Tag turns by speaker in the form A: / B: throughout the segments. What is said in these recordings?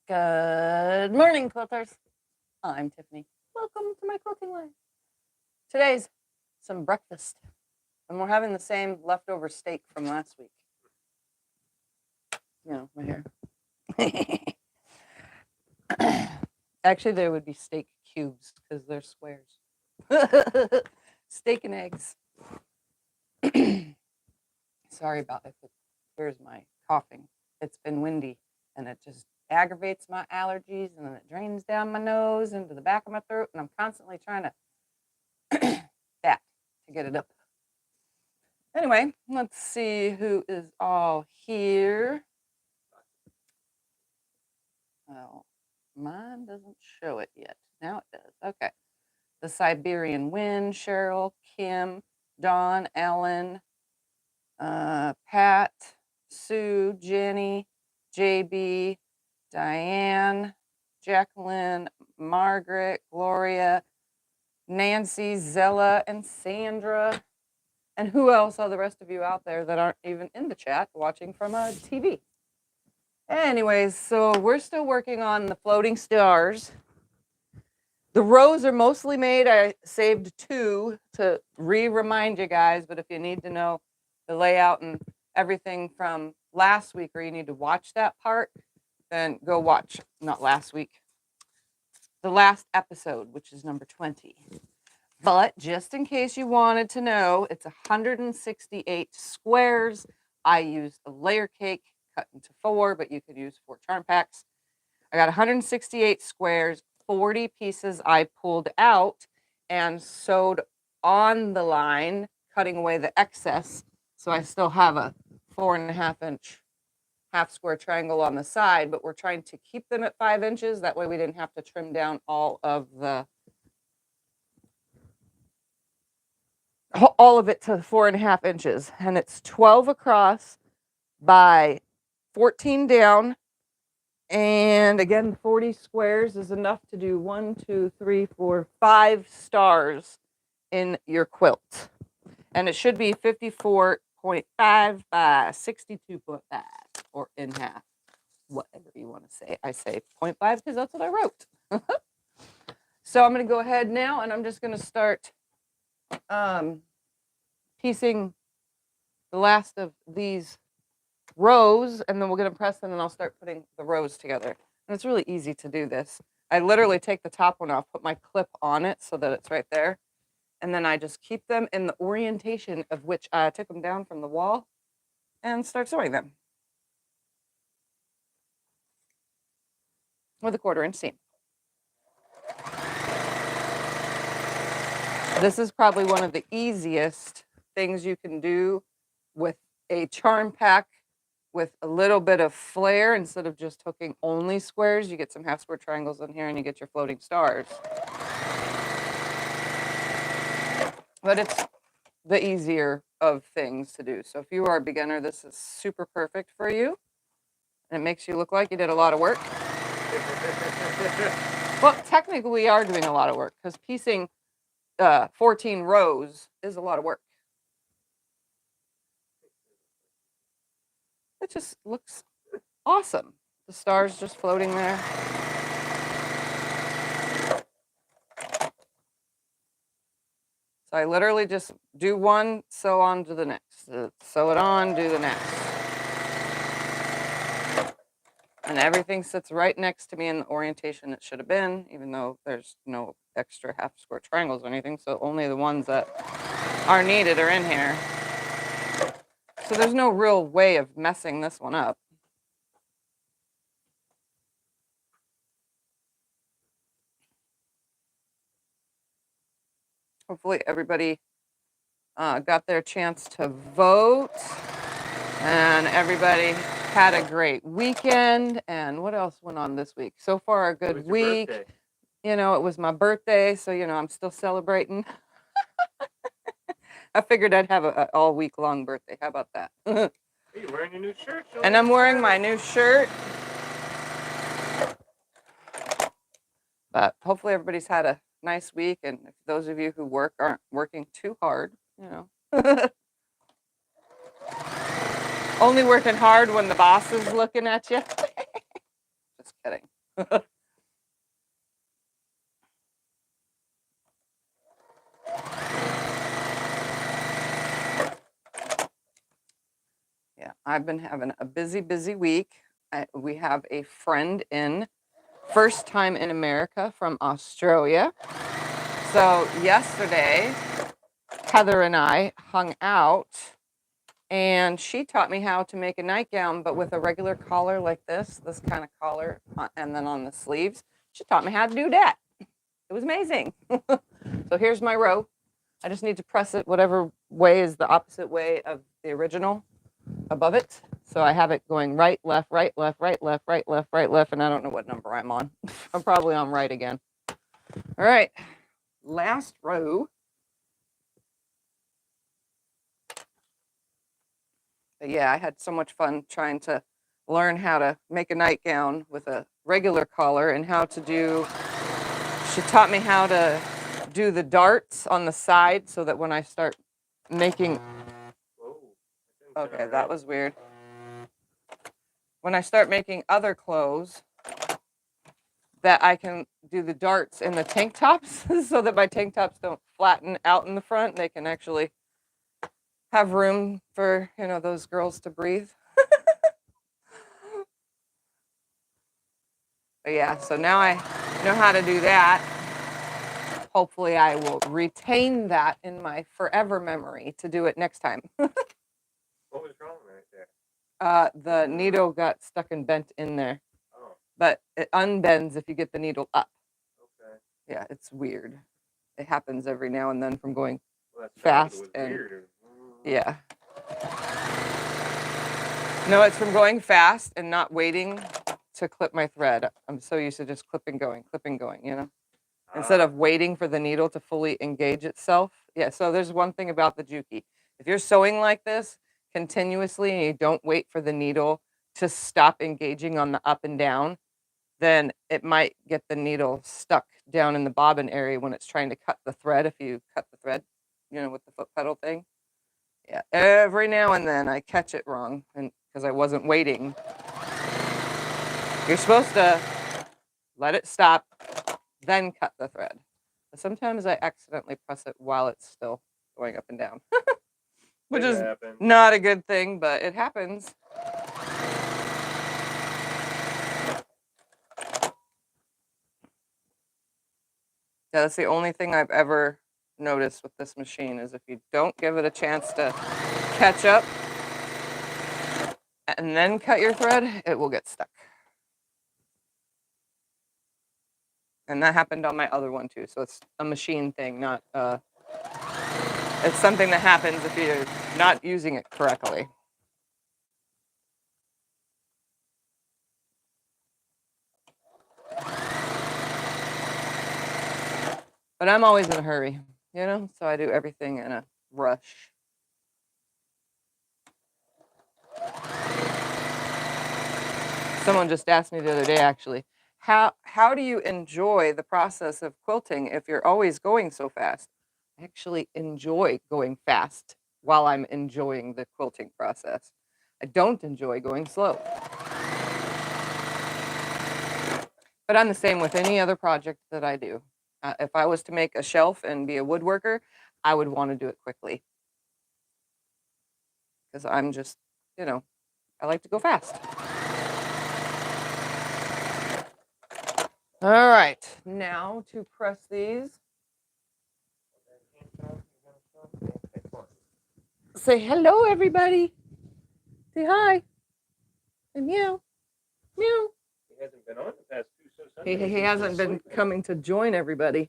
A: Good morning, quilters. I'm Tiffany. Welcome to my quilting life. Today's some breakfast, and we're having the same leftover steak from last week. You know, my hair. Actually, there would be steak cubes because they're squares. Steak and eggs. Sorry about it. Here's my coughing. It's been windy, and it just aggravates my allergies, and then it drains down my nose into the back of my throat, and I'm constantly trying to to get it up. Anyway, let's see who is all here. Well, mine doesn't show it yet. Now it does. Okay. The Siberian Wind, Cheryl, Kim, Dawn, Ellen, Pat, Sue, Jenny, JB, Diane, Jacqueline, Margaret, Gloria, Nancy, Zella, and Sandra. And who else are the rest of you out there that aren't even in the chat watching from a TV? Anyways, so we're still working on the floating stars. The rows are mostly made. I saved 2 to remind you guys, but if you need to know the layout and everything from last week, or you need to watch that part, then go watch, not last week, the last episode, which is number 20. But just in case you wanted to know, it's 168 squares. I used a layer cake cut into 4, but you could use 4 charm packs. I got 168 squares, 40 pieces I pulled out and sewed on the line, cutting away the excess. So I still have a 4.5-inch half square triangle on the side, but we're trying to keep them at 5 inches. That way we didn't have to trim down all of it to 4.5 inches. And it's 12 across by 14 down. And again, 40 squares is enough to do 1, 2, 3, 4, 5 stars in your quilt. And it should be 54.5 by 62.5 or in half, whatever you want to say. I say 0.5 because that's what I wrote. So I'm going to go ahead now, and I'm just going to start piecing the last of these rows, and then we're going to press them, and I'll start putting the rows together. And it's really easy to do this. I literally take the top one off, put my clip on it so that it's right there, and then I just keep them in the orientation of which I took them down from the wall and start sewing them with a 1/4-inch seam. This is probably one of the easiest things you can do with a charm pack with a little bit of flair. Instead of just hooking only squares, you get some half square triangles in here and you get your floating stars. But it's the easier of things to do. So if you are a beginner, this is super perfect for you. And it makes you look like you did a lot of work. Well, technically we are doing a lot of work because piecing 14 rows is a lot of work. It just looks awesome. The stars just floating there. So I literally just do one, sew on to the next. Sew it on, do the next. And everything sits right next to me in the orientation it should have been, even though there's no extra half square triangles or anything. So only the ones that are needed are in here. So there's no real way of messing this one up. Hopefully everybody got their chance to vote, and everybody had a great weekend. And what else went on this week? So far, a good week. You know, it was my birthday, so, you know, I'm still celebrating. I figured I'd have an all week long birthday. How about that?
B: You're wearing your new shirt.
A: And I'm wearing my new shirt. But hopefully everybody's had a nice week. And if those of you who work aren't working too hard, you know. Only working hard when the boss is looking at you. Just kidding. Yeah, I've been having a busy week. We have a friend in, first time in America from Australia. So yesterday, Heather and I hung out, and she taught me how to make a nightgown, but with a regular collar like this kind of collar, and then on the sleeves. She taught me how to do that. It was amazing. So here's my row. I just need to press it whatever way is the opposite way of the original above it. So I have it going right, left, right, left, right, left, right, left, right, left, and I don't know what number I'm on. I'm probably on right again. All right, last row. But yeah, I had so much fun trying to learn how to make a nightgown with a regular collar and how to do, she taught me how to do the darts on the side so that when I start making, okay, that was weird. When I start making other clothes, that I can do the darts in the tank tops so that my tank tops don't flatten out in the front. They can actually have room for, you know, those girls to breathe. But yeah, so now I know how to do that. Hopefully I will retain that in my forever memory to do it next time.
B: What was wrong right there?
A: The needle got stuck and bent in there.
B: Oh.
A: But it unbends if you get the needle up.
B: Okay.
A: Yeah, it's weird. It happens every now and then from going
B: fast
A: and
B: weird.
A: Yeah. No, it's from going fast and not waiting to clip my thread. I'm so used to just clipping going, you know, instead of waiting for the needle to fully engage itself. Yeah, so there's one thing about the Juki. If you're sewing like this continuously and you don't wait for the needle to stop engaging on the up and down, then it might get the needle stuck down in the bobbin area when it's trying to cut the thread, if you cut the thread, you know, with the foot pedal thing. Yeah, every now and then I catch it wrong, and because I wasn't waiting. You're supposed to let it stop, then cut the thread. But sometimes I accidentally press it while it's still going up and down, which is not a good thing, but it happens. Yeah, that's the only thing I've ever noticed with this machine is if you don't give it a chance to catch up and then cut your thread, it will get stuck. And that happened on my other one too. So it's a machine thing, not it's something that happens if you're not using it correctly. But I'm always in a hurry, you know? So I do everything in a rush. Someone just asked me the other day, actually, how do you enjoy the process of quilting if you're always going so fast? I actually enjoy going fast while I'm enjoying the quilting process. I don't enjoy going slow. But I'm the same with any other project that I do. If I was to make a shelf and be a woodworker, I would want to do it quickly. Because I'm just, you know, I like to go fast. All right, now to press these. Say hello, everybody. Say hi. And meow. Meow.
B: He hasn't been on the past 2
A: Sundays. He hasn't been coming to join everybody.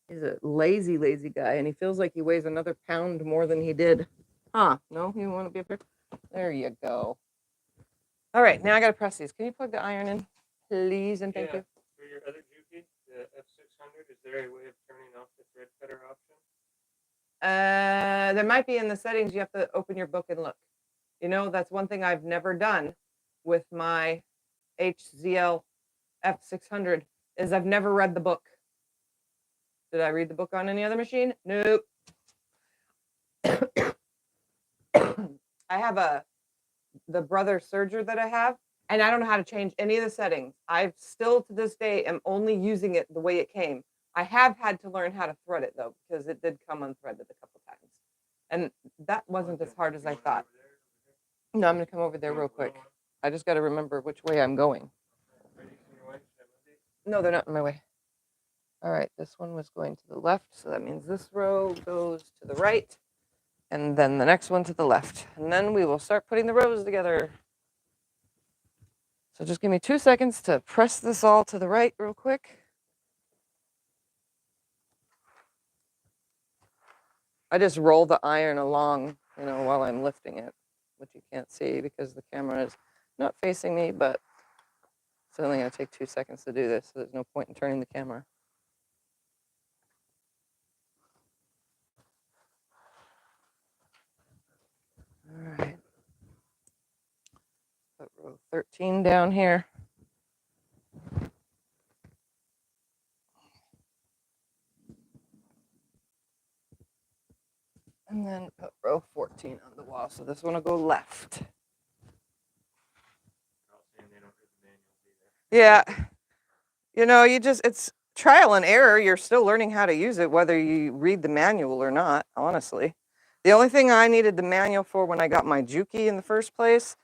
A: He's a lazy guy, and he feels like he weighs another pound more than he did. Huh? No, you want to be up here? There you go. All right, now I got to press these. Can you plug the iron in, please, and thank you?
B: For your other Juki, the F600, is there a way of turning off the thread cutter option?
A: There might be in the settings. You have to open your book and look. You know, that's one thing I've never done with my HZL F600 is I've never read the book. Did I read the book on any other machine? Nope. I have the brother serger that I have.
C: And I don't know how to change any of the settings. I still to this day am only using it the way it came. I have had to learn how to thread it though, because it did come unthreaded a couple times. And that wasn't as hard as I thought. No, I'm gonna come over there real quick. I just gotta remember which way I'm going. No, they're not in my way. All right, this one was going to the left, so that means this row goes to the right, and then the next one to the left. And then we will start putting the rows together. So just give me 2 seconds to press this all to the right real quick. I just roll the iron along, while I'm lifting it, which you can't see because the camera is not facing me, but it's only gonna take 2 seconds to do this, so there's no point in turning the camera. All right. Put row 13 down here. And then put row 14 on the wall. So this one will go left. Yeah. It's trial and error. You're still learning how to use it, whether you read the manual or not, honestly. The only thing I needed the manual for when I got my Juki in the first place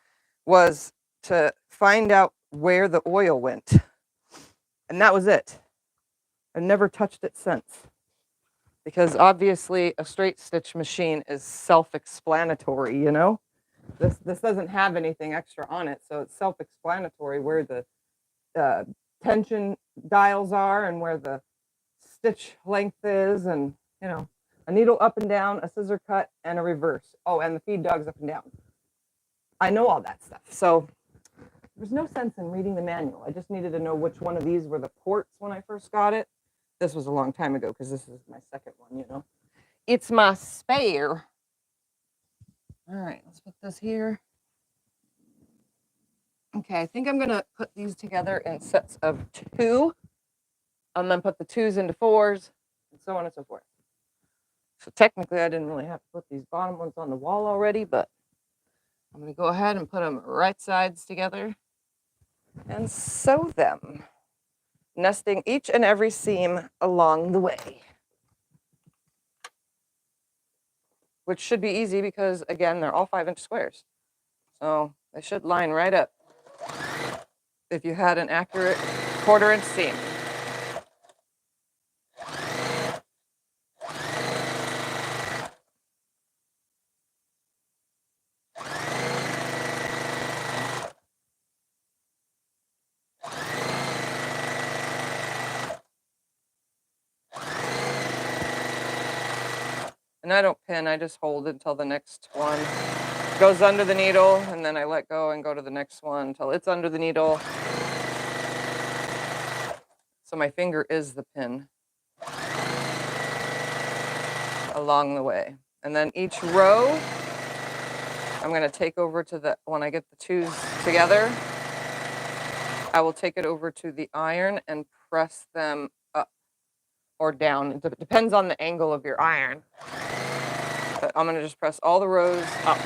C: was to find out where the oil went. And that was it. I've never touched it since. Because obviously a straight stitch machine is self-explanatory, This doesn't have anything extra on it, so it's self-explanatory where the tension dials are and where the stitch length is, and a needle up and down, a scissor cut, and a reverse. Oh, and the feed dogs up and down. I know all that stuff, so there's no sense in reading the manual. I just needed to know which one of these were the ports when I first got it. This was a long time ago because this is my second one, It's my spare. All right, let's put this here. Okay, I think I'm gonna put these together in sets of 2. And then put the 2s into 4s, and so on and so forth. So technically, I didn't really have to put these bottom ones on the wall already, but I'm gonna go ahead and put them right sides together and sew them, nesting each and every seam along the way. Which should be easy because, again, they're all 5-inch squares. So they should line right up if you had an accurate 1/4-inch seam. And I don't pin, I just hold until the next one goes under the needle, and then I let go and go to the next one until it's under the needle. So my finger is the pin along the way. And then each row, I'm gonna take over to when I get the 2s together, I will take it over to the iron and press them up or down. It depends on the angle of your iron. But I'm gonna just press all the rows up.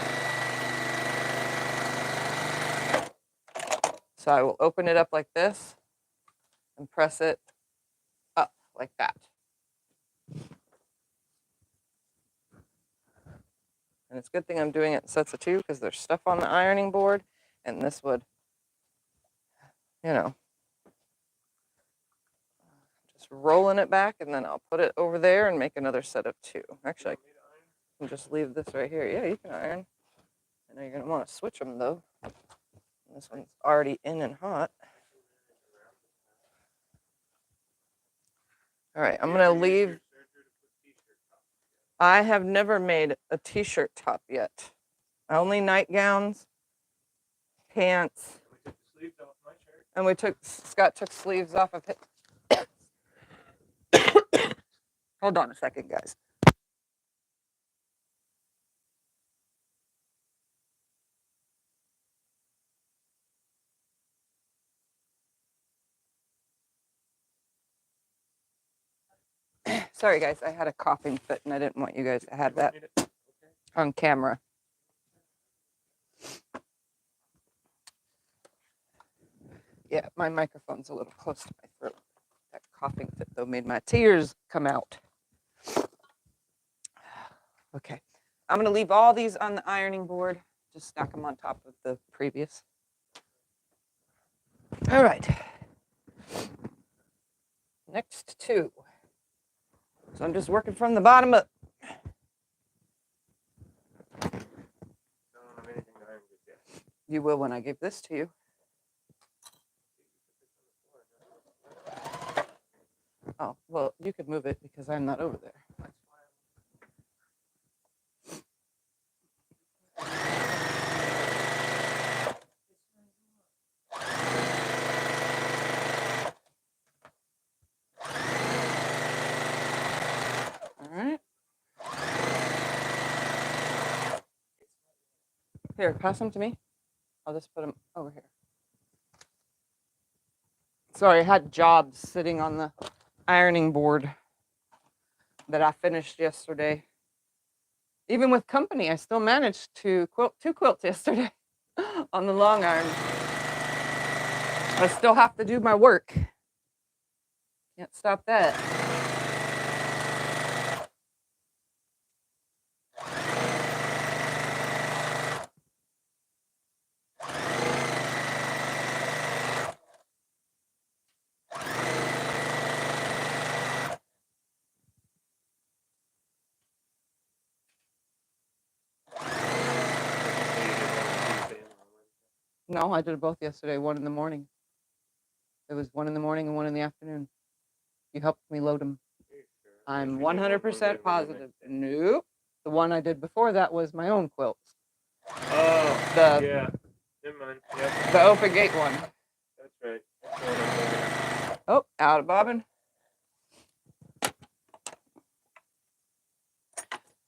C: So I will open it up like this and press it up like that. And it's a good thing I'm doing it in sets of 2 because there's stuff on the ironing board, and this would, just rolling it back, and then I'll put it over there and make another set of 2. Actually, I can just leave this right here. Yeah, you can iron. I know you're gonna want to switch them though. This one's already in and hot. All right, I'm gonna leave. I have never made a t-shirt top yet. Only nightgowns, pants, and Scott took sleeves off of it. Hold on a second, guys. Sorry, guys, I had a coughing fit, and I didn't want you guys to have that on camera. Yeah, my microphone's a little close to my throat. That coughing fit, though, made my tears come out. Okay, I'm going to leave all these on the ironing board. Just stack them on top of the previous. All right. Next two. So I'm just working from the bottom up.
B: Don't have anything to iron just yet.
C: You will when I give this to you. Oh, well, you could move it because I'm not over there.
B: That's why
C: All right. Here, pass them to me. I'll just put them over here. Sorry, I had jobs sitting on the ironing board that I finished yesterday. Even with company, I still managed to quilt 2 quilts yesterday on the long iron. I still have to do my work. Can't stop that. No, I did both yesterday, 1 in the morning. It was 1 in the morning and 1 in the afternoon. You helped me load them. I'm 100% positive. Nope. The one I did before that was my own quilts.
B: Oh, yeah. Never mind. Yep.
C: The open gate one.
B: That's right. That's the one I'm thinking of.
C: Oh, out of bobbin.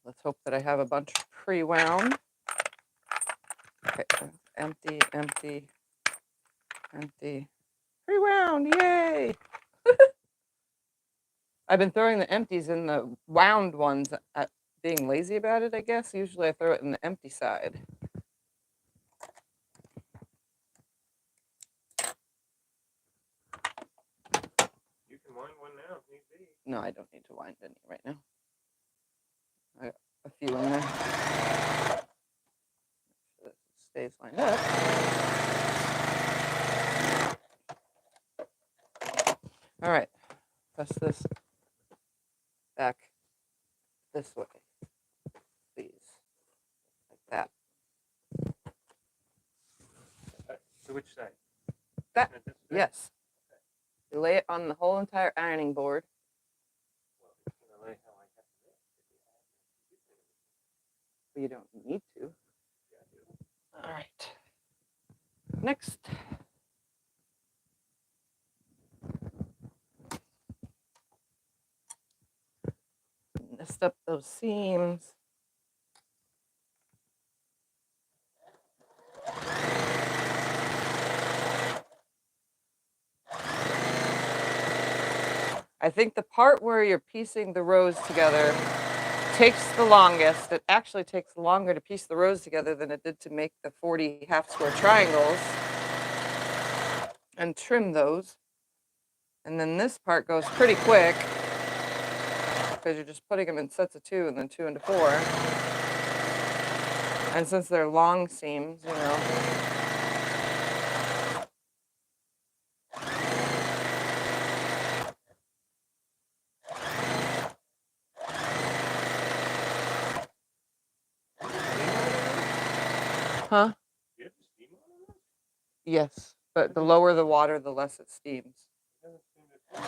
C: Let's hope that I have a bunch pre-wound. Okay, empty, empty, empty. Pre-wound, yay! I've been throwing the empties in the wound ones, at being lazy about it, I guess. Usually I throw it in the empty side.
B: You can wind one now if need be.
C: No, I don't need to wind any right now. I got a few in there. So it stays lined up. All right, press this back this way, please, like that.
B: To which side?
C: That,
B: This side?
C: yes. You lay it on the whole entire ironing board.
B: Well, it's gonna lay how I have to lay it.
C: But you don't need to.
B: Yeah, I do.
C: All right. Next. Nest up those seams. I think the part where you're piecing the rows together takes the longest. It actually takes longer to piece the rows together than it did to make the 40 half square triangles and trim those. And then this part goes pretty quick because you're just putting them in sets of 2 and then 2 into 4. And since they're long seams, you know. Huh?
B: You have to steam on it?
C: Yes, but the lower the water, the less it steams.
B: It doesn't seem to. It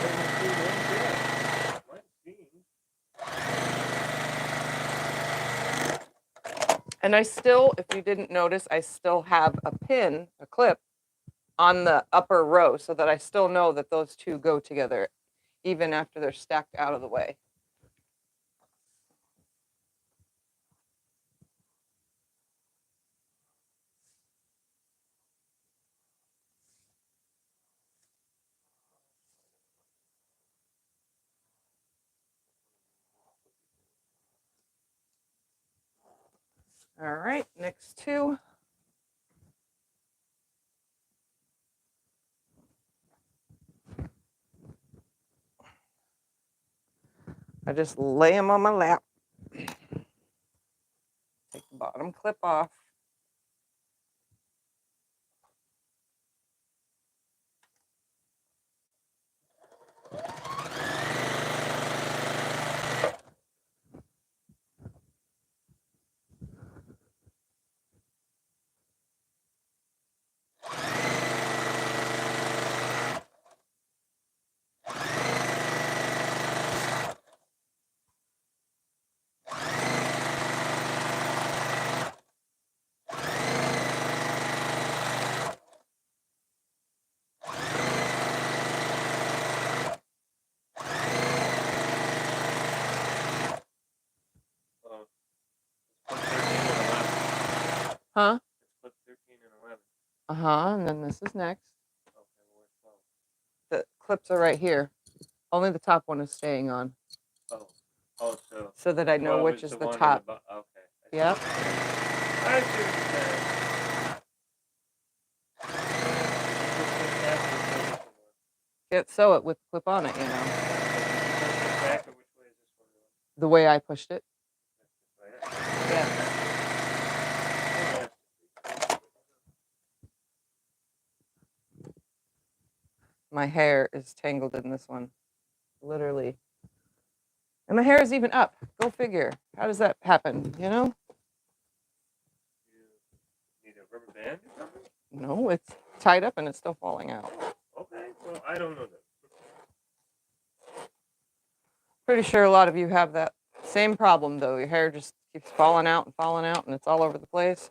B: doesn't seem to yet. Might steam.
C: And I still, if you didn't notice, I still have a pin, a clip, on the upper row so that I still know that those two go together, even after they're stacked out of the way. All right, next two. I just lay them on my lap. Take the bottom clip off. Huh?
B: It's clip 13 and 11.
C: Uh-huh, and then this is next.
B: Okay, where's 12?
C: The clips are right here. Only the top one is staying on.
B: Oh,
C: so that I know
B: 12
C: which is the
B: one in
C: top.
B: okay. I see
C: Yep.
B: what you're saying.
C: Can't sew it with clip on it, you know.
B: Back, or which way is this one going?
C: The way I pushed it.
B: This way,
C: Yeah. My hair is tangled in this one. Literally. And my hair is even up. Go figure. How does that happen, you know?
B: You need a rubber band or something?
C: No, it's tied up and it's still falling out.
B: Okay, well, I don't know that.
C: Pretty sure a lot of you have that same problem, though. Your hair just keeps falling out, and it's all over the place.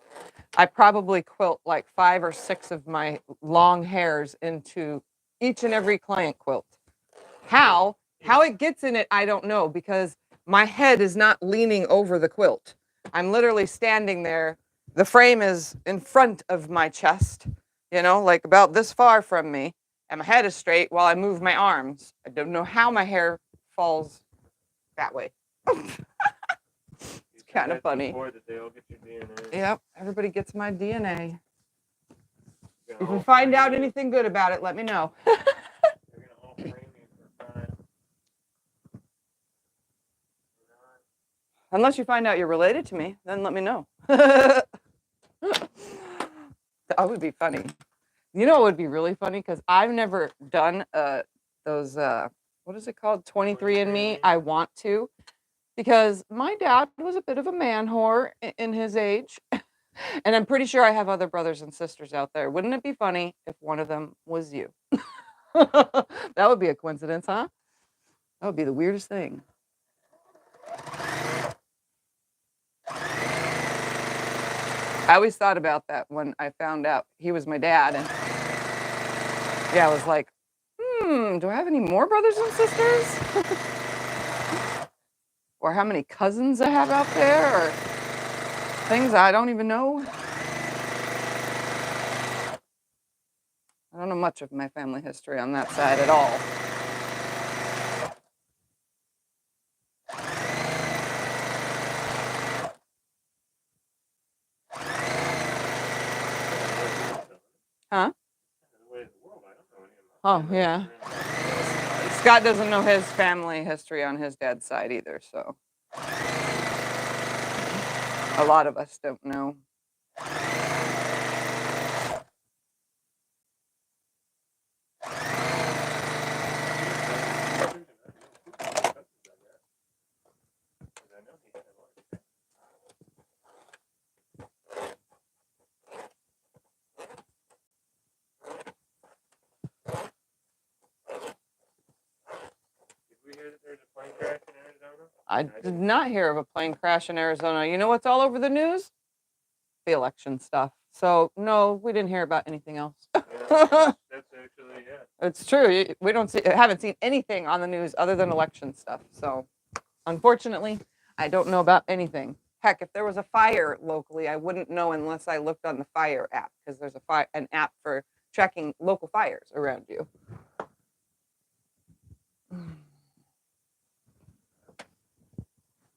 C: I probably quilt like 5 or 6 of my long hairs into each and every client quilt. How it gets in it, I don't know, because my head is not leaning over the quilt. I'm literally standing there. The frame is in front of my chest, you know, like about this far from me, and my head is straight while I move my arms. I don't know how my hair falls that way. It's kind of funny.
B: That they all get your DNA.
C: Yep, everybody gets my DNA.
B: If
C: If you find out anything good about it, let me know.
B: They're gonna all frame you for crime.
C: Unless you find out you're related to me, then let me know. That would be funny. You know, it would be really funny because I've never done those what is it called, 23andMe. I want to, because my dad was a bit of a man whore in his age, and I'm pretty sure I have other brothers and sisters out there. Wouldn't it be funny if one of them was you? That would be a coincidence, huh? That would be the weirdest thing. I always thought about that when I found out he was my dad, and yeah, I was like, do I have any more brothers and sisters? Or how many cousins I have out there, or things I don't even know. I don't know much of my family history on that side at all. Huh? Oh, yeah. Scott doesn't know his family history on his dad's side either, so a lot of us don't know. I did not hear of a plane crash in Arizona. You know what's all over the news? The election stuff. So no, we didn't hear about anything else.
B: That's actually, yeah.
C: It's true. We haven't seen anything on the news other than election stuff. So unfortunately, I don't know about anything. Heck, if there was a fire locally, I wouldn't know unless I looked on the fire app, because there's an app for tracking local fires around you.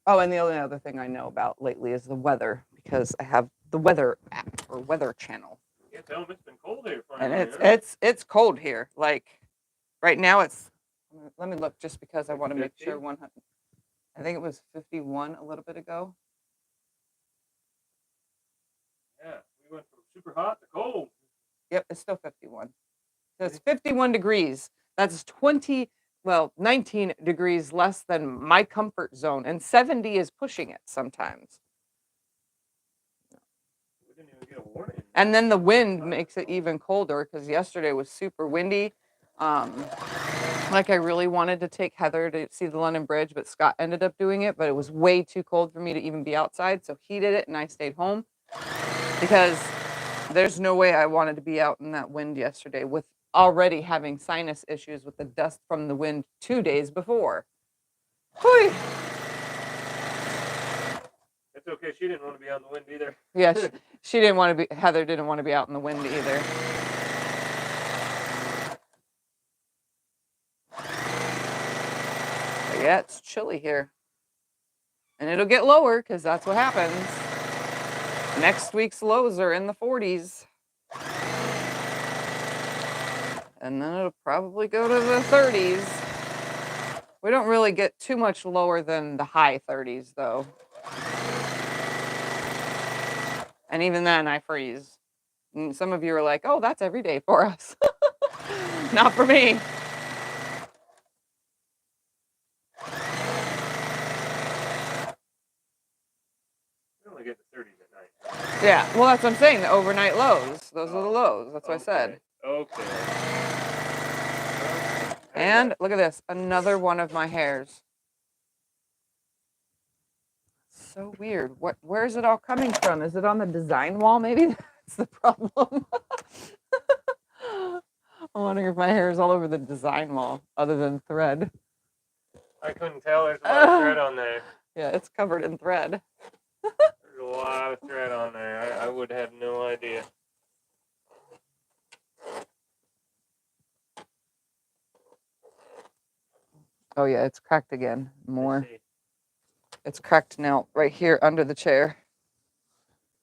C: Oh, and the only other thing I know about lately is the weather, because I have the weather app or weather channel.
B: Yeah, tell them it's been cold here.
C: And it's cold here. Like right now it's. Let me look, just because I want to make sure 100.
A: I think it was 51 a little bit ago.
B: Yeah, we went from super hot to cold.
A: Yep, it's still 51. So it's 51 degrees. That's 19 degrees less than my comfort zone. And 70 is pushing it sometimes.
B: We didn't even get a warning.
A: And then the wind makes it even colder because yesterday was super windy. Like I really wanted to take Heather to see the London Bridge, but Scott ended up doing it. But it was way too cold for me to even be outside. So he did it and I stayed home because there's no way I wanted to be out in that wind yesterday with already having sinus issues with the dust from the wind 2 days before. Whew.
B: It's okay. She didn't want to be out in the wind either.
A: Yeah, she didn't want to be, Heather didn't want to be out in the wind either. But yeah, it's chilly here. And it'll get lower because that's what happens. Next week's lows are in the 40s. And then it'll probably go to the 30s. We don't really get too much lower than the high 30s, though. And even then, I freeze. And some of you are like, oh, that's every day for us. Not for me.
B: We only get to 30s at night.
A: Yeah, well, that's what I'm saying. The overnight lows. Those are the lows. That's what I said.
B: Okay.
A: And look at this. Another one of my hairs. So weird. Where is it all coming from? Is it on the design wall? Maybe that's the problem. I'm wondering if my hair is all over the design wall, other than thread.
B: I couldn't tell. There's a lot of thread on there.
A: Yeah, it's covered in thread.
B: There's a lot of thread on there. I would have no idea.
A: Oh yeah, it's cracked again. More.
B: I see.
A: It's cracked now, right here under the chair.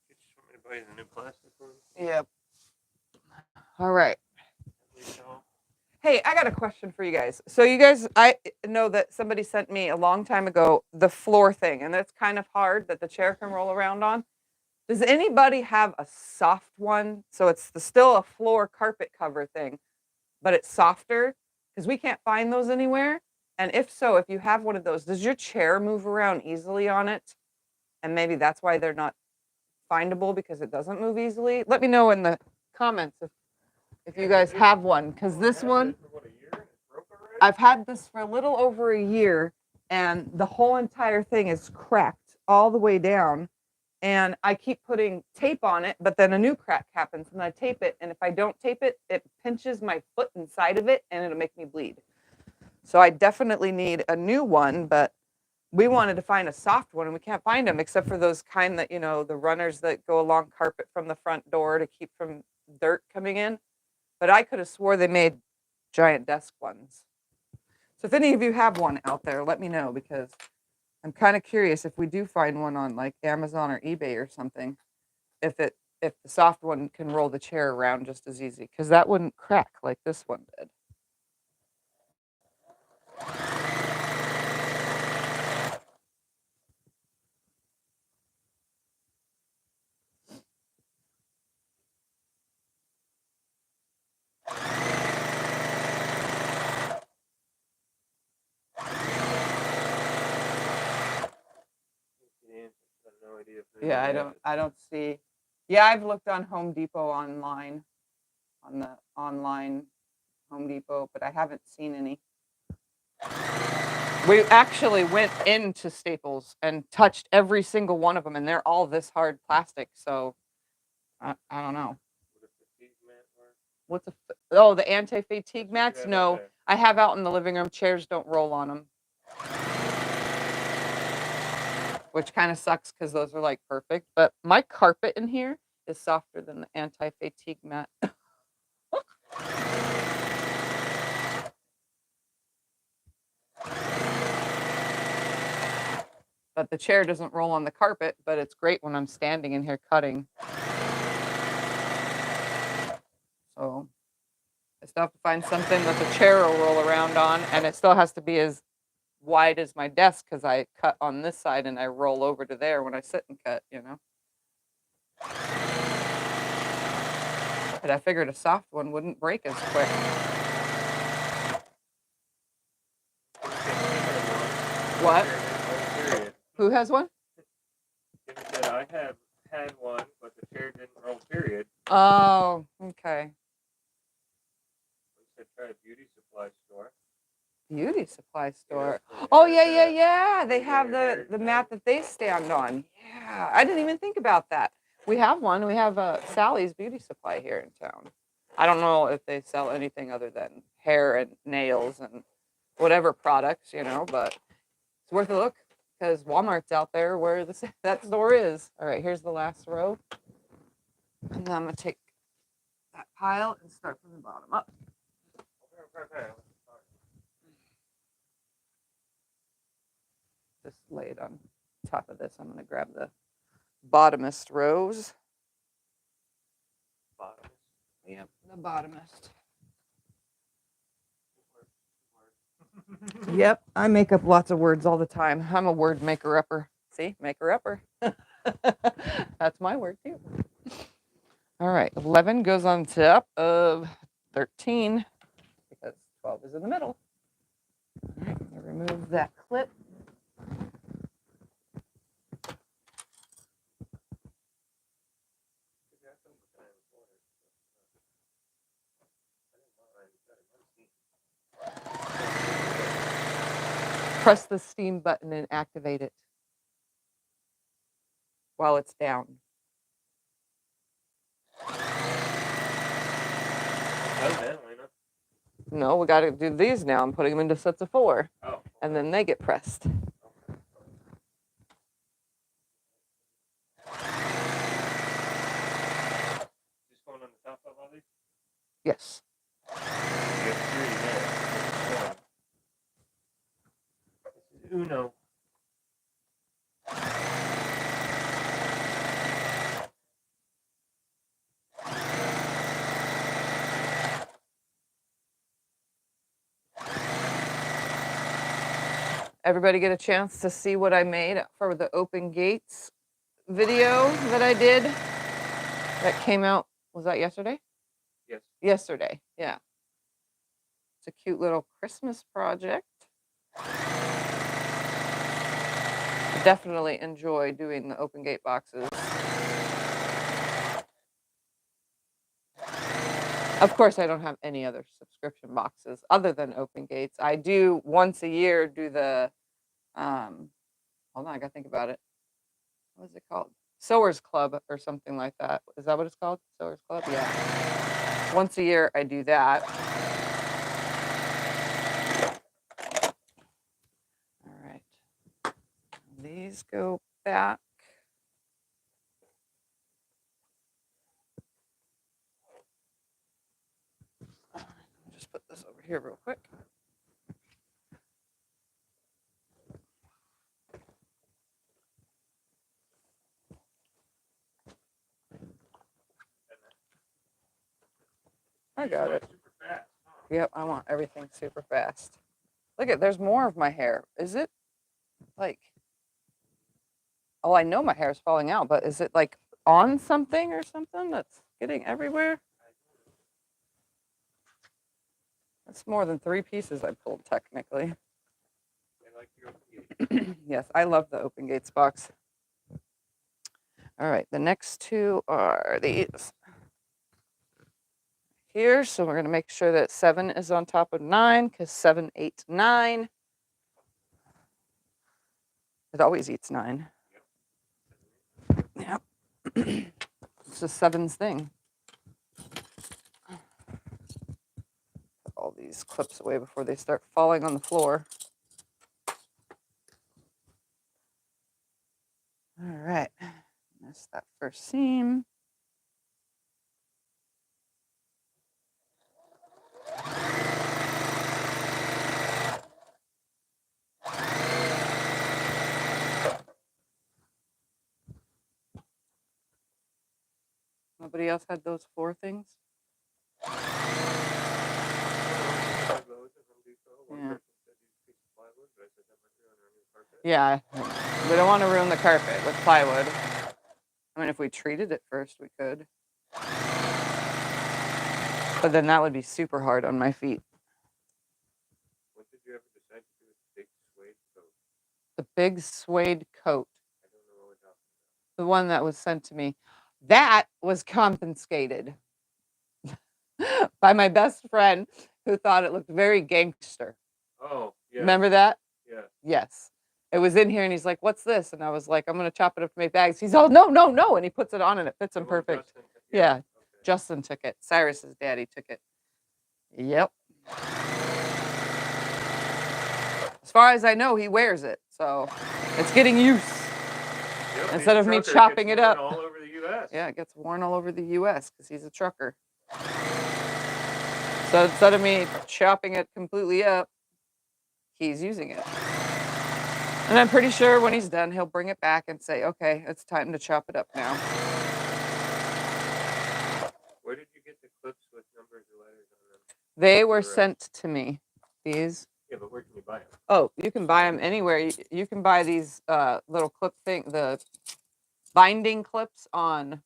B: You just want me to buy you the new plastic one?
A: Yep. All right. Hey, I got a question for you guys. So you guys, I know that somebody sent me a long time ago the floor thing, and that's kind of hard that the chair can roll around on. Does anybody have a soft one? So it's still a floor carpet cover thing, but it's softer? Because we can't find those anywhere. And if so, if you have one of those, does your chair move around easily on it? And maybe that's why they're not findable, because it doesn't move easily. Let me know in the comments if you guys have one, because this one, I've had this for a little over a year, and the whole entire thing is cracked all the way down. And I keep putting tape on it, but then a new crack happens, and I tape it. And if I don't tape it, it pinches my foot inside of it, and it'll make me bleed. So I definitely need a new one, but we wanted to find a soft one, and we can't find them except for those kind that, the runners that go along carpet from the front door to keep from dirt coming in. But I could have swore they made giant desk ones. So if any of you have one out there, let me know, because I'm kind of curious if we do find one on like Amazon or eBay or something, if the soft one can roll the chair around just as easy, because that wouldn't crack like this one did. Yeah, I don't see. Yeah, I've looked on Home Depot online, on the online Home Depot, but I haven't seen any. We actually went into Staples and touched every single one of them, and they're all this hard plastic. So I don't know. The anti-fatigue mats? No, I have out in the living room. Chairs don't roll on them, which kind of sucks because those are like perfect. But my carpet in here is softer than the anti-fatigue mat. But the chair doesn't roll on the carpet, but it's great when I'm standing in here cutting. So I still have to find something that the chair will roll around on, and it still has to be as wide as my desk because I cut on this side and I roll over to there when I sit and cut, you know. But I figured a soft one wouldn't break as quick. What?
B: Period.
A: Who has one?
B: Jimmy said I have had one, but the chair didn't roll. Period.
A: Oh, okay.
B: We said try a beauty supply store.
A: Beauty supply store.
B: Yeah,
A: Oh,
B: they
A: yeah,
B: have
A: yeah,
B: that.
A: yeah. They
B: Yeah,
A: have
B: they're
A: the mat that they stand on. Yeah, I didn't even think about that. We have one. We have Sally's Beauty Supply here in town. I don't know if they sell anything other than hair and nails and whatever products, you know, but it's worth a look because Walmart's out there where that store is. All right, here's the last row. And then I'm going to take that pile and start from the bottom up.
B: Okay.
A: Just lay it on top of this. I'm going to grab the bottomest rows.
B: Bottom.
A: Yep, the bottomest. Yep, I make up lots of words all the time. I'm a word maker-upper. See, maker-upper. That's my word too. All right, 11 goes on top of 13 because 12 is in the middle. All right, I'm gonna remove that clip. Press the steam button and activate it while it's down. No, we got to do these now. I'm putting them into sets of 4.
B: Oh.
A: And then they get pressed.
B: Just going on the top of all these?
A: Yes.
B: You have 3 there. This is Uno.
A: Everybody get a chance to see what I made for the Open Gates video that I did? That came out, was that yesterday?
B: Yes.
A: Yesterday, yeah. It's a cute little Christmas project. I definitely enjoy doing the Open Gate boxes. Of course, I don't have any other subscription boxes other than Open Gates. I do once a year do the, hold on, I gotta think about it. What is it called? Sewers Club or something like that. Is that what it's called? Sewers Club? Yeah. Once a year I do that. All right. These go back. I'll just put this over here real quick. I got it.
B: Super fast, huh?
A: Yep, I want everything super fast. Look at, there's more of my hair. Is it like, oh, I know my hair is falling out, but is it like on something or something that's getting everywhere? That's more than 3 pieces I pulled technically.
B: They like your Open Gate.
A: Yes, I love the Open Gates box. All right, the next 2 are these. Here, so we're going to make sure that 7 is on top of 9 because 7, 8, 9. It always eats 9. Yep. It's just 7's thing. Put all these clips away before they start falling on the floor. All right. That's that first seam. Nobody else had those 4 things?
B: One
A: Yeah.
B: person said use a piece of plywood, but I said that
A: Yeah, we don't want to ruin the carpet with plywood. I mean, if we treated it first, we could. But then that would be super hard on my feet.
B: What did you ever decide to do with the big suede coat?
A: The big suede coat,
B: I don't know what we're talking
A: the one that was sent to me, that was confiscated by my best friend who thought it looked very gangster.
B: about. Oh, yeah.
A: Remember that?
B: Yeah.
A: Yes. It was in here and he's like, "What's this?" And I was like, "I'm going to chop it up to make bags." He's all, "No, no, no." And he puts it on and it fits him
B: The one
A: perfect.
B: Justin-
A: Yeah.
B: Okay.
A: Justin took it. Cyrus's daddy took it. Yep. As far as I know, he wears it. So it's getting use.
B: Yep,
A: Instead
B: he's
A: of
B: a
A: me
B: trucker,
A: chopping
B: gets
A: it up.
B: worn all over the U.S.
A: Yeah, it gets worn all over the U.S. because he's a trucker. So instead of me chopping it completely up, he's using it. And I'm pretty sure when he's done, he'll bring it back and say, "Okay, it's time to chop it up now."
B: Where did you get the clips with numbers or letters on them?
A: They were sent to me. These.
B: Yeah, but where can you buy them?
A: Oh, you can buy them anywhere. You can buy these little clip the binding clips on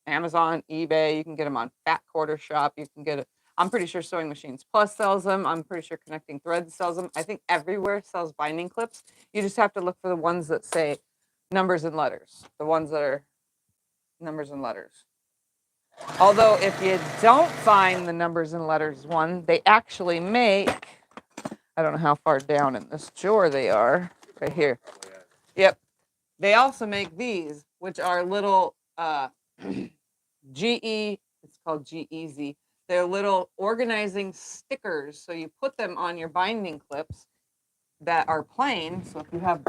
A: Amazon, eBay. You can get them on Fat Quarter Shop. You can get it. I'm pretty sure SewingMachinesPlus sells them. I'm pretty sure Connecting Threads sells them. I think everywhere sells binding clips. You just have to look for the ones that say numbers and letters. The ones that are numbers and letters. Although if you don't find the numbers and letters one, they actually make, I don't know how far down in this drawer they are, right here. Yep. They also make these, which are little GE, it's called GEZ. They're little organizing stickers. So you put them on your binding clips that are plain. So if you have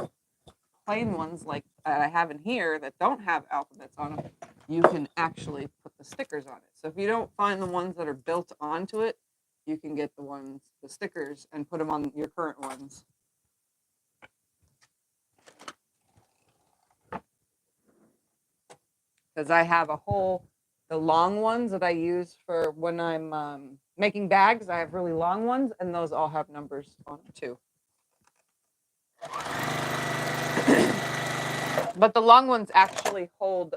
A: plain ones like I have in here that don't have alphabets on them, you can actually put the stickers on it. So if you don't find the ones that are built onto it, you can get the stickers and put them on your current ones. Because I have the long ones that I use for when I'm making bags. I have really long ones, and those all have numbers on them too. But the long ones actually hold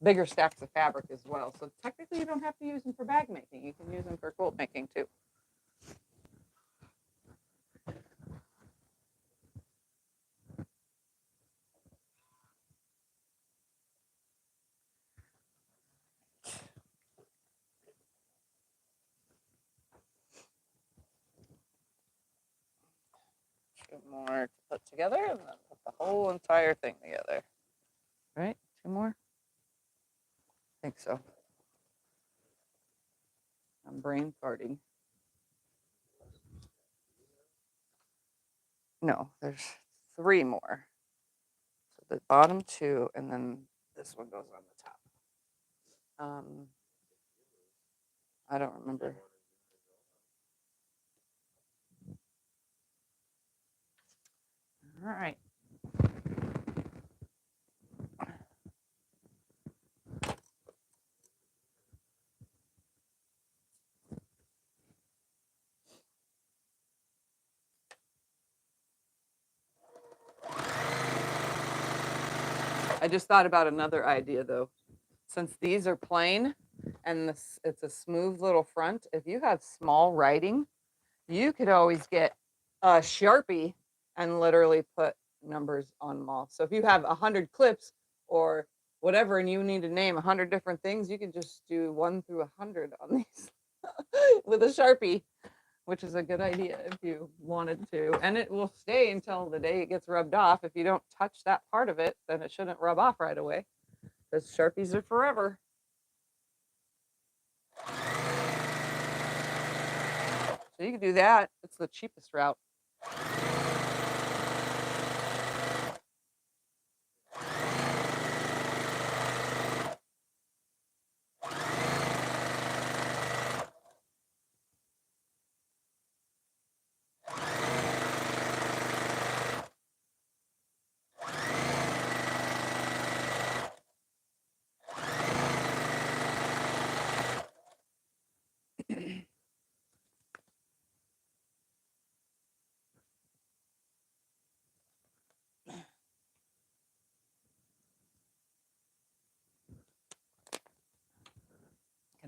A: bigger stacks of fabric as well. So technically, you don't have to use them for bag making. You can use them for quilt making too. Two more to put together, and then put the whole entire thing together. Right? Two more? I think so. I'm brain farting. No, there's three more. So the bottom two, and then this one goes on the top. I don't remember. All right. I just thought about another idea though. Since these are plain and it's a smooth little front, if you have small writing, you could always get a Sharpie and literally put numbers on them all. So if you have 100 clips or whatever and you need to name 100 different things, you can just do 1 through 100 on these with a Sharpie, which is a good idea if you wanted to. And it will stay until the day it gets rubbed off. If you don't touch that part of it, then it shouldn't rub off right away, because Sharpies are forever. So you can do that. It's the cheapest route.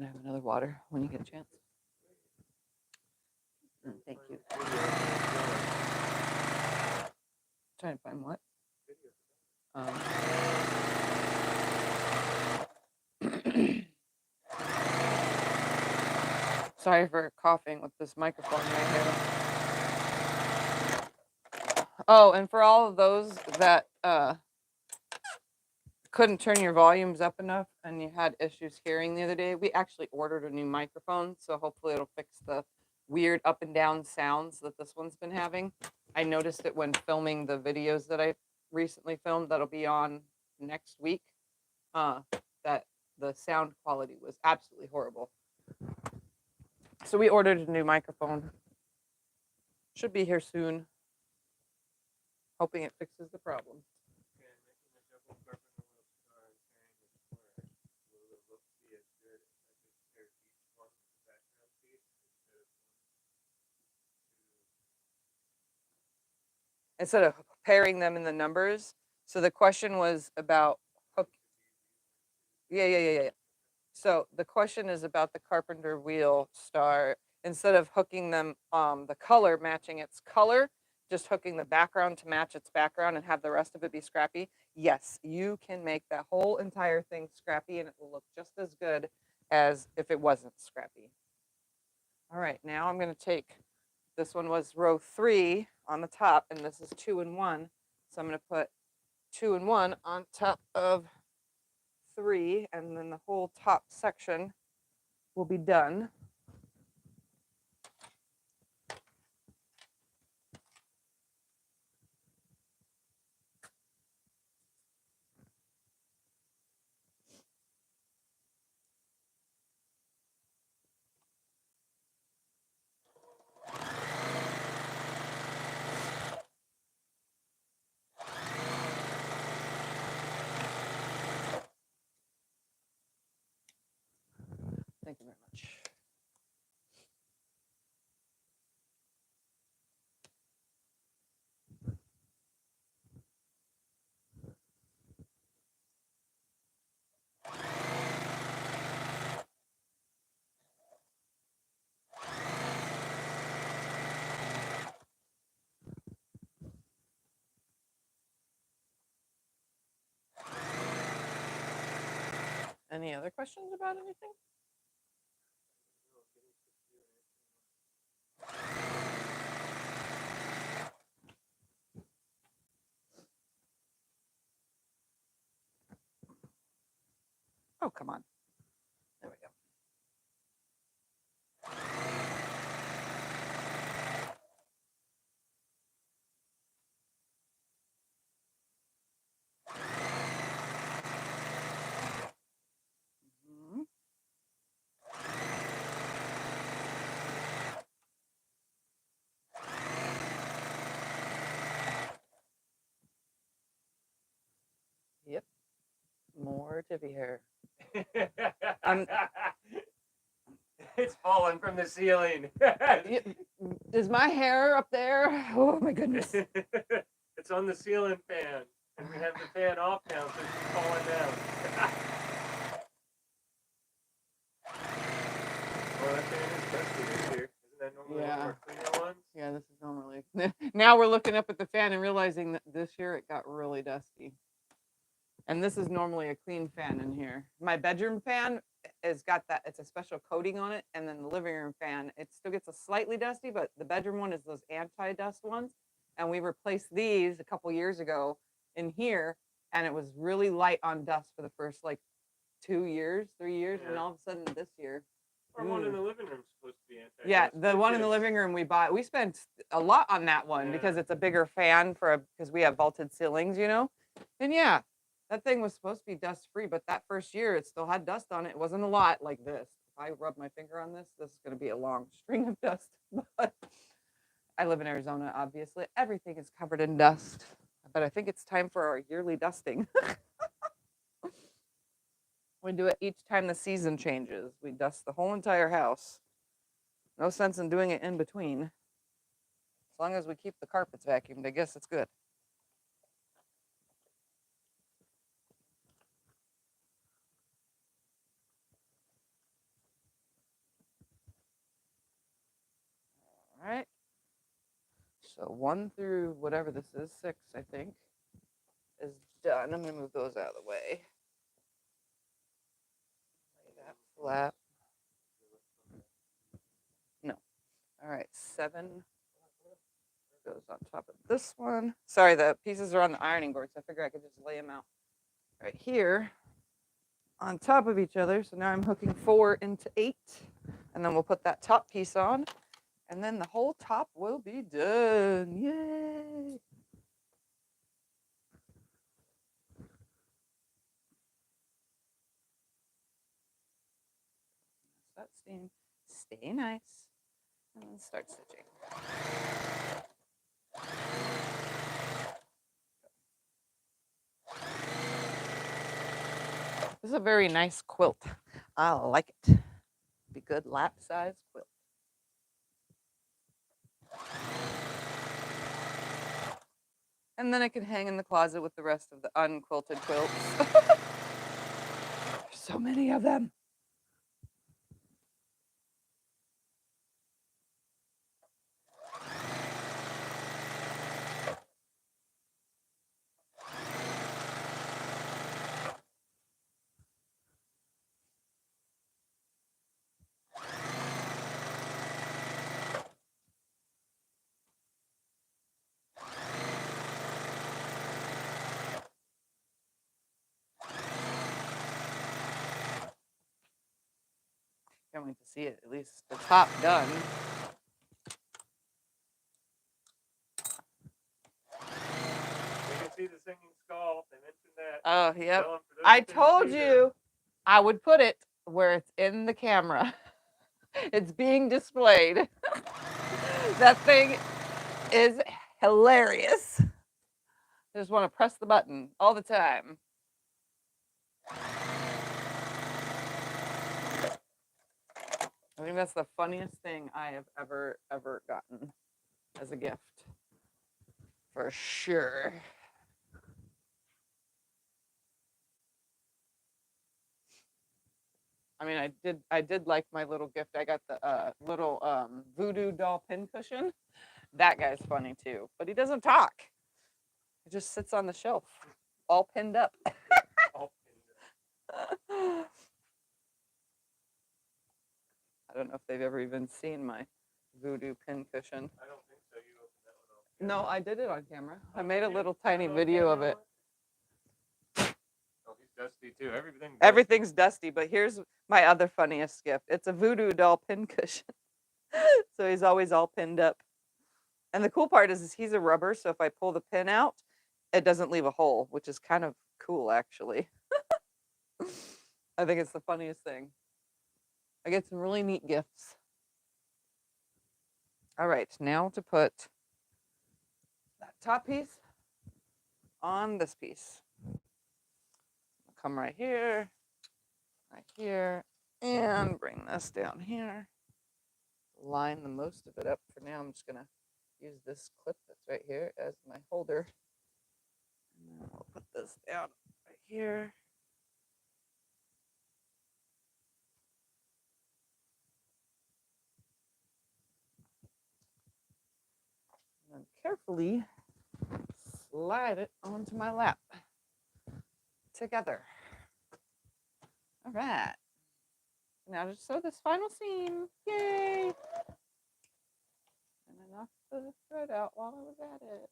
A: Can I have another water when you get a chance? Thank you. Trying to find what? Sorry for coughing with this microphone right here. Oh, and for all of those that couldn't turn your volumes up enough and you had issues hearing the other day, we actually ordered a new microphone, so hopefully it'll fix the weird up and down sounds that this one's been having. I noticed it when filming the videos that I recently filmed that'll be on next week, that the sound quality was absolutely horrible. So we ordered a new microphone. Should be here soon. Hoping it fixes the problem. Instead of pairing them in the numbers. So the question was about hook. Yeah. So the question is about the Carpenter wheel star. Instead of hooking them, the color matching its color, just hooking the background to match its background and have the rest of it be scrappy. Yes, you can make that whole entire thing scrappy and it will look just as good as if it wasn't scrappy. All right, now I'm going to take, this one was row 3 on the top, and this is 2 and 1. So I'm going to put 2 and 1 on top of 3, and then the whole top section will be done. Thank you very much. Any other questions about anything? Oh, come on. There we go. Mhm. Yep. More Tiffy hair.
B: It's falling from the ceiling.
A: Is my hair up there? Oh my goodness.
B: It's on the ceiling fan, and we have the fan off now, so it's falling down. Well, that fan is dusty this year. Isn't that normally one of our cleaner ones?
A: Yeah, this is normally. Now we're looking up at the fan and realizing that this year it got really dusty. And this is normally a clean fan in here. My bedroom fan has got that, it's a special coating on it. And then the living room fan, it still gets a slightly dusty, but the bedroom one is those anti-dust ones. And we replaced these a couple years ago in here. And it was really light on dust for the first like 2 years, 3 years. And all of a sudden this year.
B: Our one in the living room is supposed to be anti-dust.
A: Yeah, the one in the living room we bought, we spent a lot on that one because it's a bigger fan because we have vaulted ceilings, you know? And yeah, that thing was supposed to be dust free, but that first year it still had dust on it. It wasn't a lot like this. If I rub my finger on this, this is going to be a long string of dust. But I live in Arizona, obviously. Everything is covered in dust. But I think it's time for our yearly dusting. We do it each time the season changes. We dust the whole entire house. No sense in doing it in between. As long as we keep the carpets vacuumed, I guess it's good. All right. So 1 through whatever this is, 6, I think, is done. I'm going to move those out of the way. Lay that flat. No. All right, 7 goes on top of this one. Sorry, the pieces are on the ironing board, so I figure I could just lay them out right here on top of each other. So now I'm hooking 4 into 8, and then we'll put that top piece on, and then the whole top will be done. Yay! That steam. Stay nice, and then start stitching. This is a very nice quilt. I like it. Be good lap size quilt. And then it can hang in the closet with the rest of the unquilted quilts. There's so many of them. Can't wait to see it, at least the top done.
B: You can see the singing skull. They mentioned that.
A: Oh, yep.
B: Tell 'em for those
A: I
B: that didn't
A: told
B: see that.
A: you I would put it where it's in the camera. It's being displayed. That thing is hilarious. I just want to press the button all the time. I think that's the funniest thing I have ever gotten as a gift. For sure. I mean, I did like my little gift. I got the little voodoo doll pincushion. That guy's funny too, but he doesn't talk. He just sits on the shelf, all pinned up.
B: All
A: I don't know if they've ever even seen my voodoo pincushion.
B: I don't think so. You opened that one up.
A: No, I did it on camera. I made a
B: You
A: little
B: put
A: tiny
B: on
A: video of
B: camera
A: it.
B: one? Oh, he's dusty too. Everything's dusty.
A: Everything's dusty, but here's my other funniest gift. It's a voodoo doll pincushion. So he's always all pinned up. And the cool part is he's a rubber, so if I pull the pin out, it doesn't leave a hole, which is kind of cool, actually. I think it's the funniest thing. I get some really neat gifts. All right, now to put that top piece on this piece. I'll come right here, and bring this down here. Line the most of it up for now. I'm just gonna use this clip that's right here as my holder. And then I'll put this down right here. And then carefully slide it onto my lap together. All right. Now just sew this final seam. Yay! And I knocked the thread out while I was at it.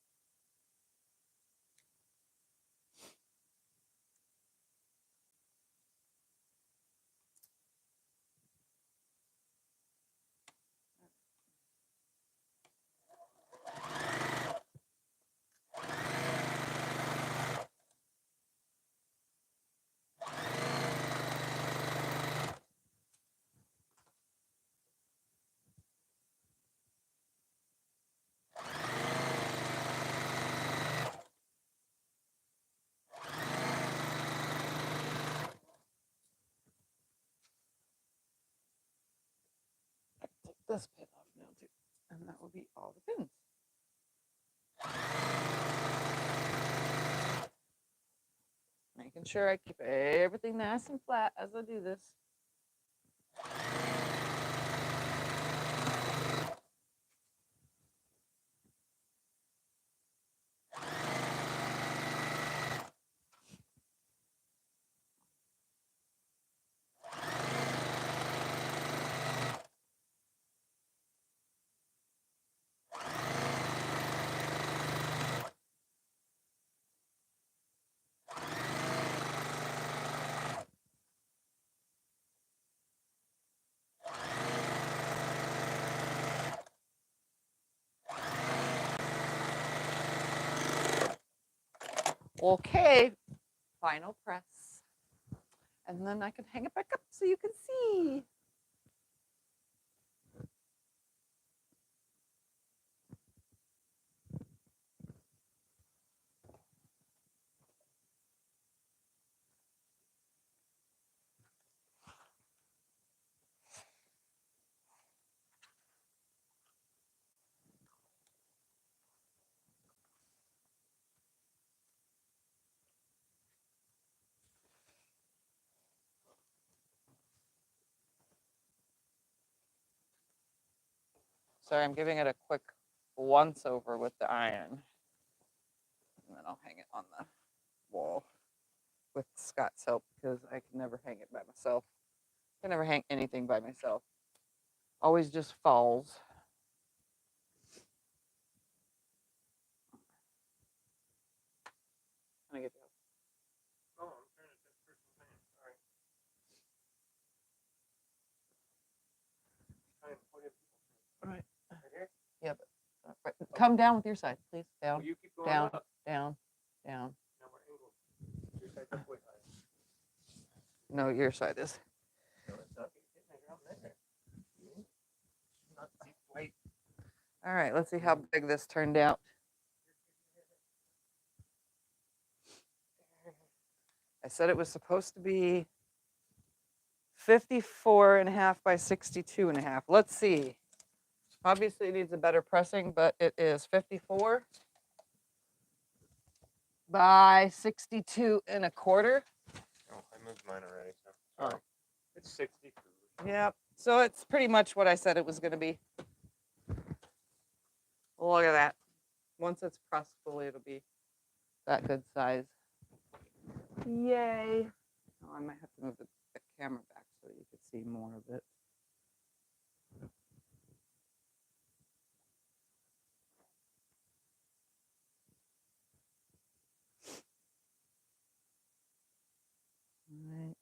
A: Take this pin off now too. And that will be all the pins. Making sure I keep everything nice and flat as I do this. Okay, final press. And then I can hang it back up so you can see. Sorry, I'm giving it a quick once over with the iron. And then I'll hang it on the wall with Scott's help because I can never hang it by myself. I can never hang anything by myself. Always just falls. Can I get you?
B: Oh, I'm trying to touch personal thing. Sorry. Trying to put it
A: Right.
B: right here.
A: Yeah, but right. Come down with your side, please. Down,
B: Well, you keep going
A: down,
B: up.
A: down, down.
B: Now we're angled. Your side's up way high.
A: No, your side is.
B: No, it's not. It's hitting the ground there. Not deep weight.
A: All right, let's see how big this turned out. I said it was supposed to be 54.5 by 62.5. Let's see. Obviously it needs a better pressing, but it is 54 by 62.25.
B: Oh, I moved mine already. So sorry.
A: Oh.
B: It's 62.
A: Yep. So it's pretty much what I said it was going to be. Look at that. Once it's pressed fully, it'll be that good size. Yay. Oh, I might have to move the camera back so you could see more of it. Right.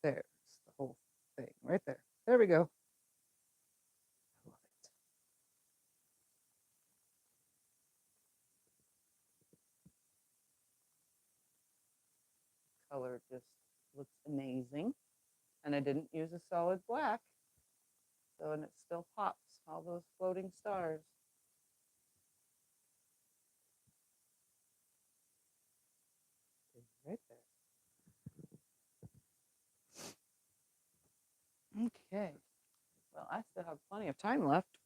A: There's the whole thing right there. There we go. I love it. Color just looks amazing. And I didn't use a solid black. So, and it still pops, all those floating stars. Right there. Okay. Well, I still have plenty of time left.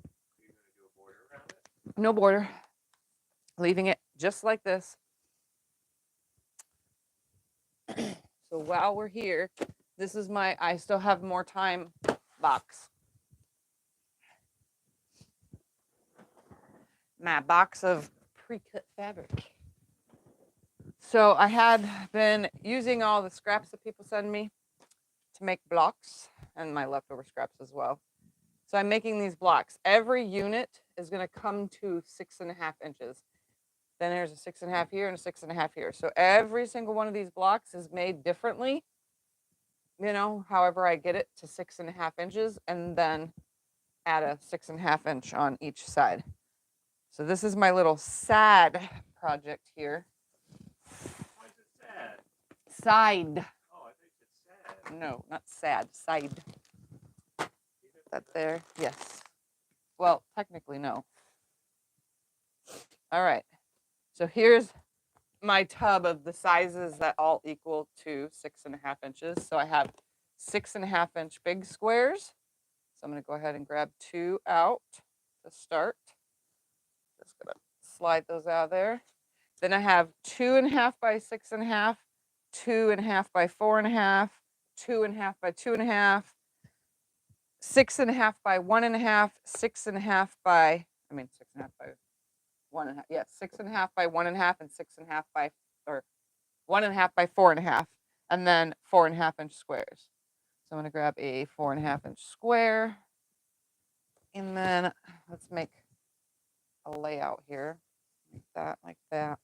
B: Are you going to do a border around it?
A: No border. Leaving it just like this. So while we're here, this is my I still have more time box. My box of pre-cut fabric. So I had been using all the scraps that people send me to make blocks and my leftover scraps as well. So I'm making these blocks. Every unit is going to come to 6.5 inches. Then there's a 6.5 here and a 6.5 here. So every single one of these blocks is made differently. You know, however I get it to 6.5 inches, and then add a 6.5 inch on each side. So this is my little sad project here.
B: Why is it sad?
A: Side.
B: Oh, I think it's sad.
A: No, not sad. Side. That there? Yes. Well, technically, no. All right. So here's my tub of the sizes that all equal to 6.5 inches. So I have 6.5 inch big squares. So I'm going to go ahead and grab 2 out to start. Just going to slide those out of there. Then I have 2.5 by 6.5, 2.5 by 4.5, 2.5 by 2.5, 6.5 by 1.5, 6.5 by, 6.5 by 1.5. Yes, 6.5 by 1.5 and 6.5 by, or 1.5 by 4.5, and then 4.5 inch squares. So I'm going to grab a 4.5 inch square, and then let's make a layout here, like that, like that.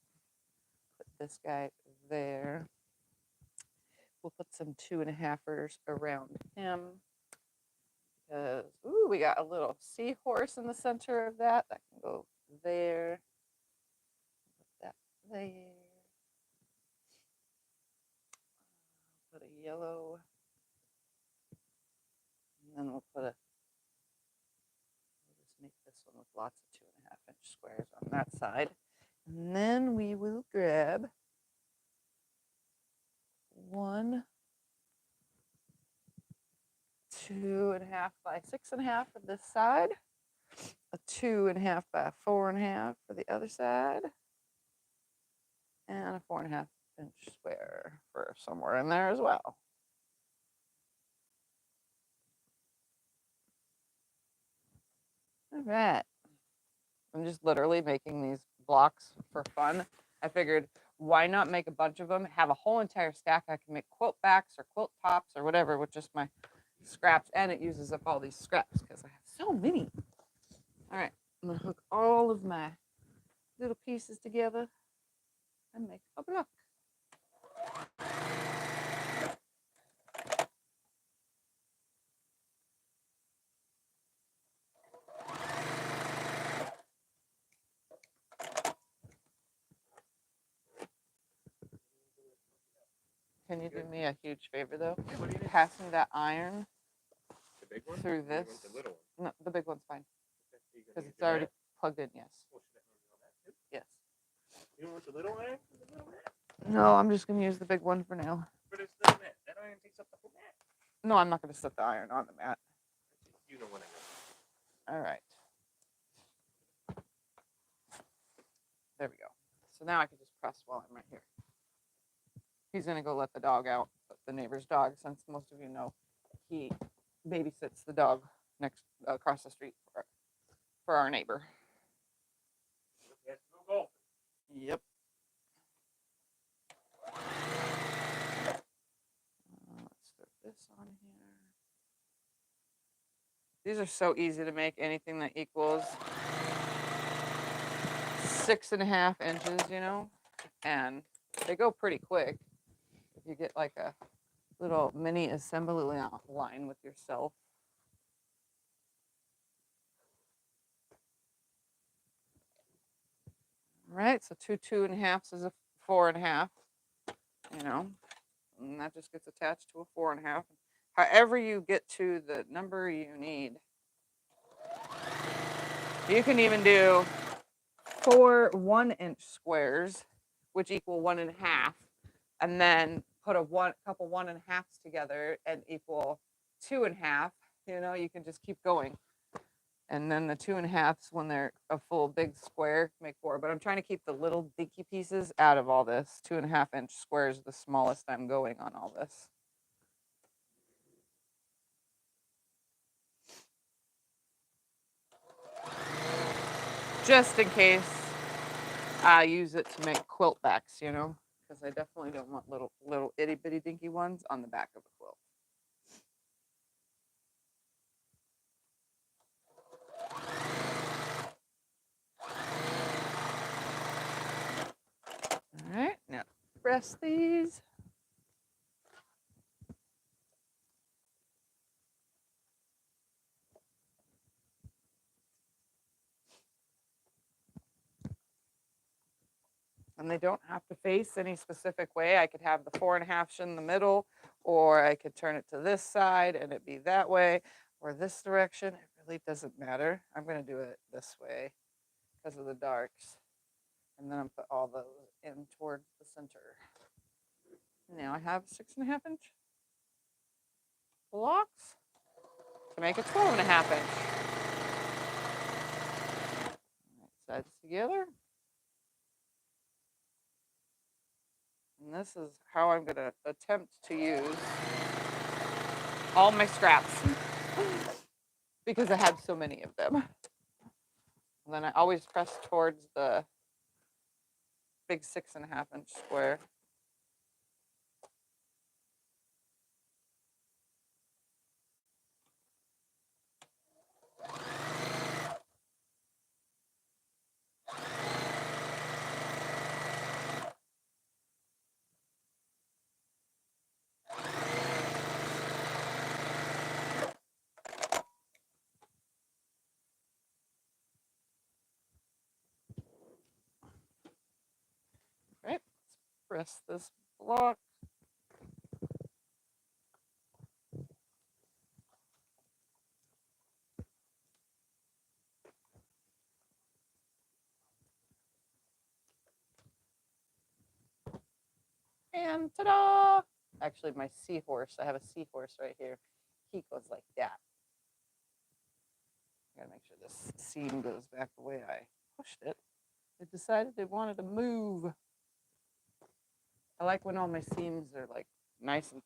A: Put this guy there. We'll put some 2.5ers around him. Because, ooh, we got a little seahorse in the center of that. That can go there. there. Put a yellow, and then we'll just make this one with lots of 2.5-inch squares on that side. And then we will grab one 2.5 by 6.5 for this side, a 2.5 by 4.5 for the other side, and a 4.5-inch square for somewhere in there as well. All right. I'm just literally making these blocks for fun. I figured, why not make a bunch of them, have a whole entire stack. I can make quilt backs or quilt tops or whatever with just my scraps, and it uses up all these scraps because I have so many. All right, I'm gonna hook all of my little pieces together and make a block. Can you do me a huge favor though?
B: What do you need?
A: Pass me that iron
B: The big one?
A: through
B: Or you
A: this.
B: want the little one?
A: No, the big one's fine
B: Okay, so you're gonna
A: because
B: use
A: it's
B: the
A: already
B: mat?
A: plugged in. Yes.
B: Oh, should I use all that too?
A: Yes.
B: You don't want the little iron for the little mat?
A: No, I'm just gonna use the big one for now.
B: For this little mat. That iron takes up the whole mat.
A: No, I'm not gonna set the iron on the mat.
B: You know what I mean.
A: All right. There we go. So now I can just press while I'm right here. He's gonna go let the dog out, the neighbor's dog, since most of you know he babysits the dog across the street for our neighbor.
B: He has to go golfing.
A: Yep. Let's throw this on here. These are so easy to make. Anything that equals 6.5 inches, you know, and they go pretty quick. If you get like a little mini assembly line with yourself. Right, so 2.5s is a 4.5, you know, and that just gets attached to a 4.5. However you get to the number you need. You can even do 4 1-inch squares, which equal 1.5, and then put a couple 1.5s together and equal 2.5. You know, you can just keep going. And then the 2.5s, when they're a full big square, make 4. But I'm trying to keep the little dinky pieces out of all this. 2.5-inch squares, the smallest I'm going on all this. Just in case I use it to make quilt backs, you know, because I definitely don't want little itty bitty dinky ones on the back of a quilt. All right, now press these. And they don't have to face any specific way. I could have the 4.5 in the middle, or I could turn it to this side and it be that way, or this direction. It really doesn't matter. I'm going to do it this way because of the darks. And then I'll put all those in towards the center. Now I have 6.5-inch blocks to make a 12.5-inch. Sides together. And this is how I'm going to attempt to use all my scraps because I have so many of them. And then I always press towards the big 6.5-inch square. press this block. And ta-da! Actually, my seahorse, I have a seahorse right here. He goes like that. I gotta make sure this seam goes back the way I pushed it. It decided they wanted to move. I like when all my seams are like nice and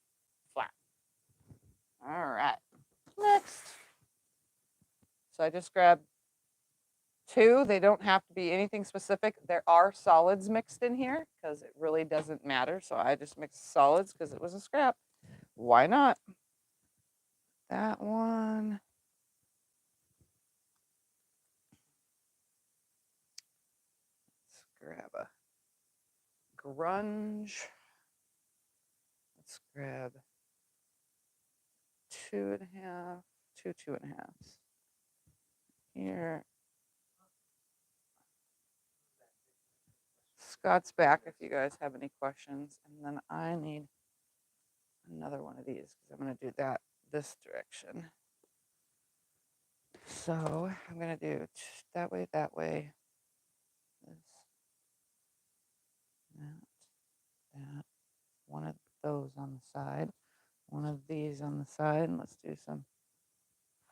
A: flat. All right, next. So I just grabbed 2. They don't have to be anything specific. There are solids mixed in here because it really doesn't matter. So I just mixed solids because it was a scrap. Why not? That one. Let's grab a grunge. Let's grab 2.5, 2.5s. Here. Scott's back if you guys have any questions. And then I need another one of these because I'm going to do that this direction. So I'm going to do that way, this, that. One of those on the side, one of these on the side, and let's do some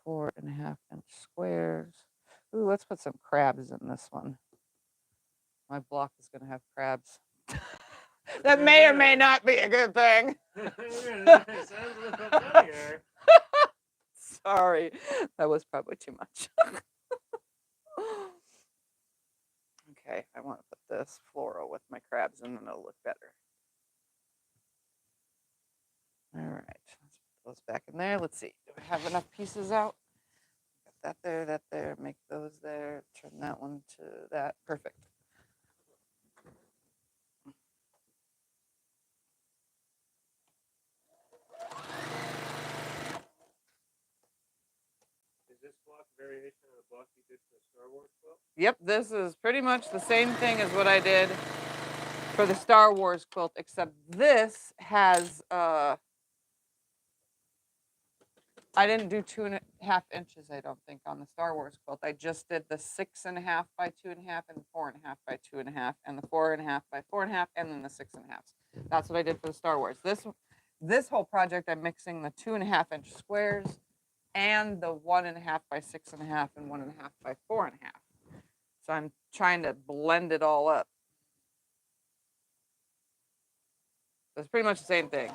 A: 4.5-inch squares. Ooh, let's put some crabs in this one. My block is going to have crabs. That may or may not be a good thing.
B: Sounds a little funnier.
A: Sorry, that was probably too much. Okay, I want to put this floral with my crabs and then it'll look better. All right, let's put those back in there. Let's see, do we have enough pieces out? Got that there, make those there, turn that one to that, perfect.
B: Is this block variation of the block you did for the Star Wars quilt?
A: Yep, this is pretty much the same thing as what I did for the Star Wars quilt, except this has, I didn't do 2.5 inches, I don't think, on the Star Wars quilt. I just did the 6.5 by 2.5 and the 4.5 by 2.5 and the 4.5 by 4.5 and then the 6.5. That's what I did for the Star Wars. This whole project, I'm mixing the 2.5-inch squares and the 1.5 by 6.5 and 1.5 by 4.5. So I'm trying to blend it all up. So it's pretty much the same thing.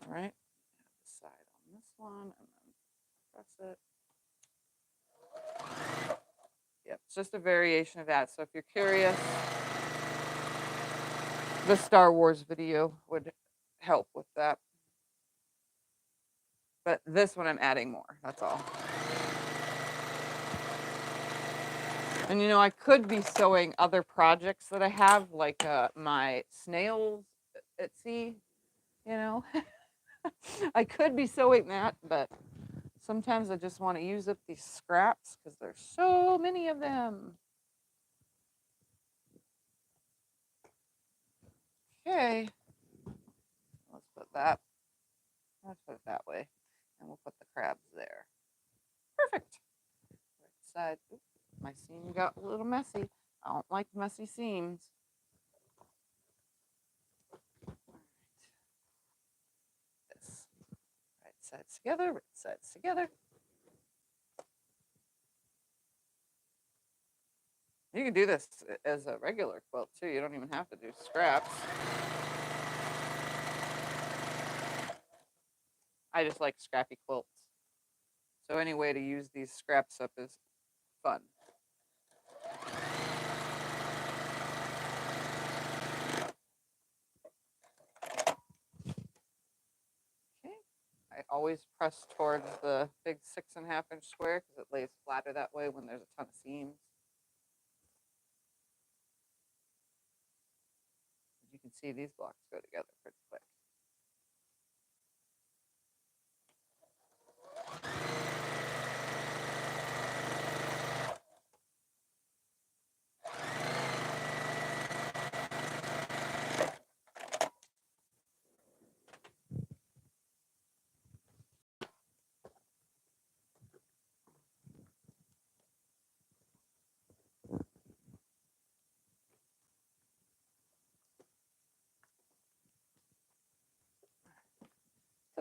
A: All right, decide on this one and then press it. Yep, it's just a variation of that. So if you're curious, the Star Wars video would help with that. But this one I'm adding more, that's all. And you know, I could be sewing other projects that I have, like my snails at sea, you know. I could be sewing that, but sometimes I just want to use up these scraps because there's so many of them. Okay, let's put that. Let's put it that way, and we'll put the crabs there. Perfect. Right side. Oops, my seam got a little messy. I don't like messy seams. All right. This. Right sides together. Right sides together. You can do this as a regular quilt too. You don't even have to do scraps. I just like scrappy quilts. So any way to use these scraps up is fun. Okay. I always press towards the big 6.5-inch square because it lays flatter that way when there's a ton of seams. You can see these blocks go together pretty quick.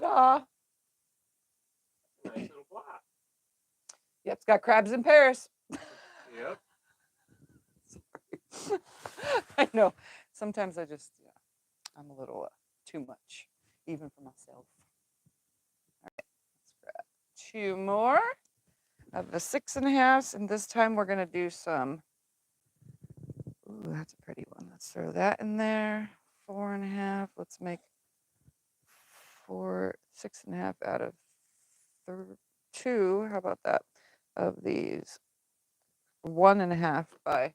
C: Ta-da!
B: Nice little block.
C: Yep, it's got crabs in Paris.
B: Yep.
C: Sorry. I know. Sometimes I just, yeah, I'm a little too much, even for myself. All right, let's grab 2 more of the 6.5s, and this time we're gonna do some. Ooh, that's a pretty one. Let's throw that in there. 4.5. Let's make 6.5 out of 2. How about that? Of these 1.5 by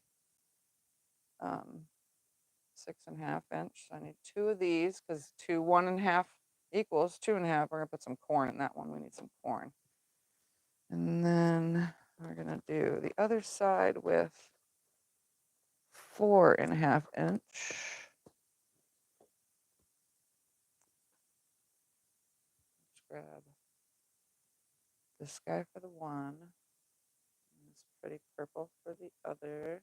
C: 6.5 inch. So I need 2 of these because 2 1.5 equals 2.5. We're gonna put some corn in that one. We need some corn. And then we're gonna do the other side with 4.5 inch. Let's grab this guy for the one. And this pretty purple for the other.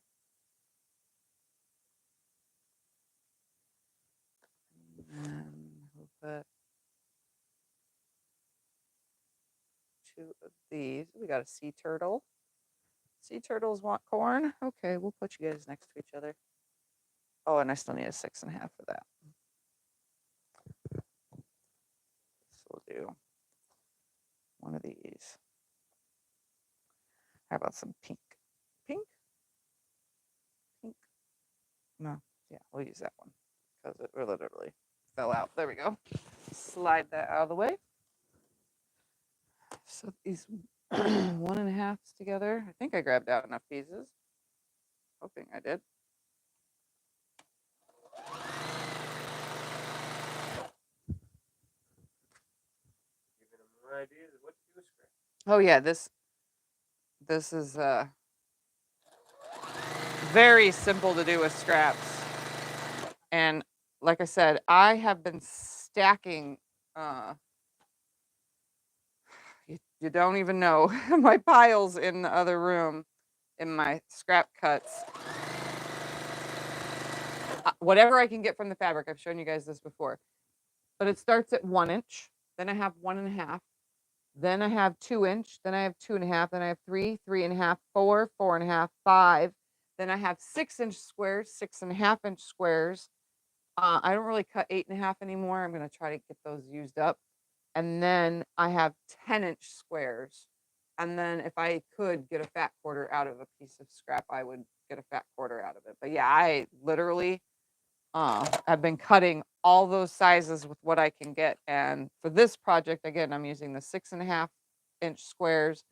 C: And then we'll put 2 of these. We got a sea turtle. Sea turtles want corn. Okay, we'll put you guys next to each other. Oh, and I still need a 6.5 for that. So we'll do one of these. How about some pink? Pink? Pink? No, yeah, we'll use that one because it literally fell out. There we go. Slide that out of the way. So these 1.5s together. I think I grabbed out enough pieces. Hoping I did.
B: Giving them more ideas of what to do with scrap.
C: Oh yeah, this is very simple to do with scraps. And like I said, I have been stacking you don't even know my piles in the other room in my scrap cuts. Whatever I can get from the fabric. I've shown you guys this before. But it starts at 1 inch, then I have 1.5, then I have 2 inch, then I have 2.5, then I have 3, 3.5, 4, 4.5, 5. Then I have 6 inch squares, 6.5 inch squares. I don't really cut 8.5 anymore. I'm going to try to get those used up. And then I have 10 inch squares. And then if I could get a fat quarter out of a piece of scrap, I would get a fat quarter out of it. But yeah, I literally I've been cutting all those sizes with what I can get. And for this project, again, I'm using the 6.5 inch squares,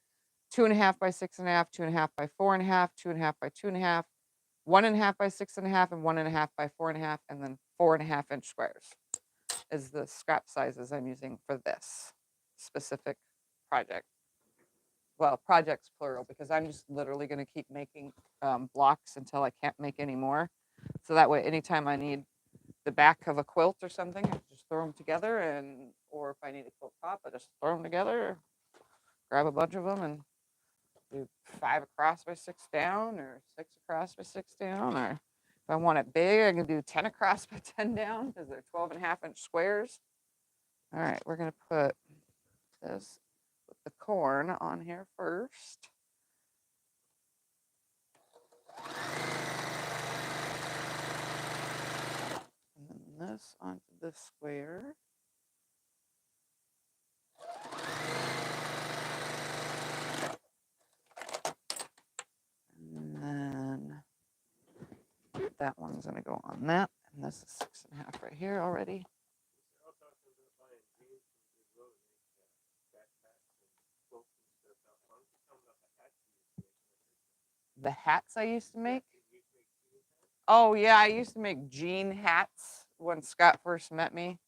C: 2.5 by 6.5, 2.5 by 4.5, 2.5 by 2.5, 1.5 by 6.5, and 1.5 by 4.5, and then 4.5 inch squares is the scrap sizes I'm using for this specific project. Well, projects plural, because I'm just literally going to keep making blocks until I can't make any more. So that way, anytime I need the back of a quilt or something, I just throw them together, and or if I need a quilt top, I just throw them together, grab a bunch of them, and do 5 across by 6 down, or 6 across by 6 down, or if I want it big, I can do 10 across by 10 down because they're 12.5 inch squares. All right, we're gonna put this with the corn on here first. And then this onto this square. And then that one's gonna go on that. And this is 6.5 right here already.
B: They're all talking about buying jeans from Goodwill to make backpacks and quilts and stuff. Why don't you tell them about the hats you used to make?
C: The hats I used to make.
B: You used to make jean hats?
C: Oh yeah, I used to make jean hats when Scott first met me.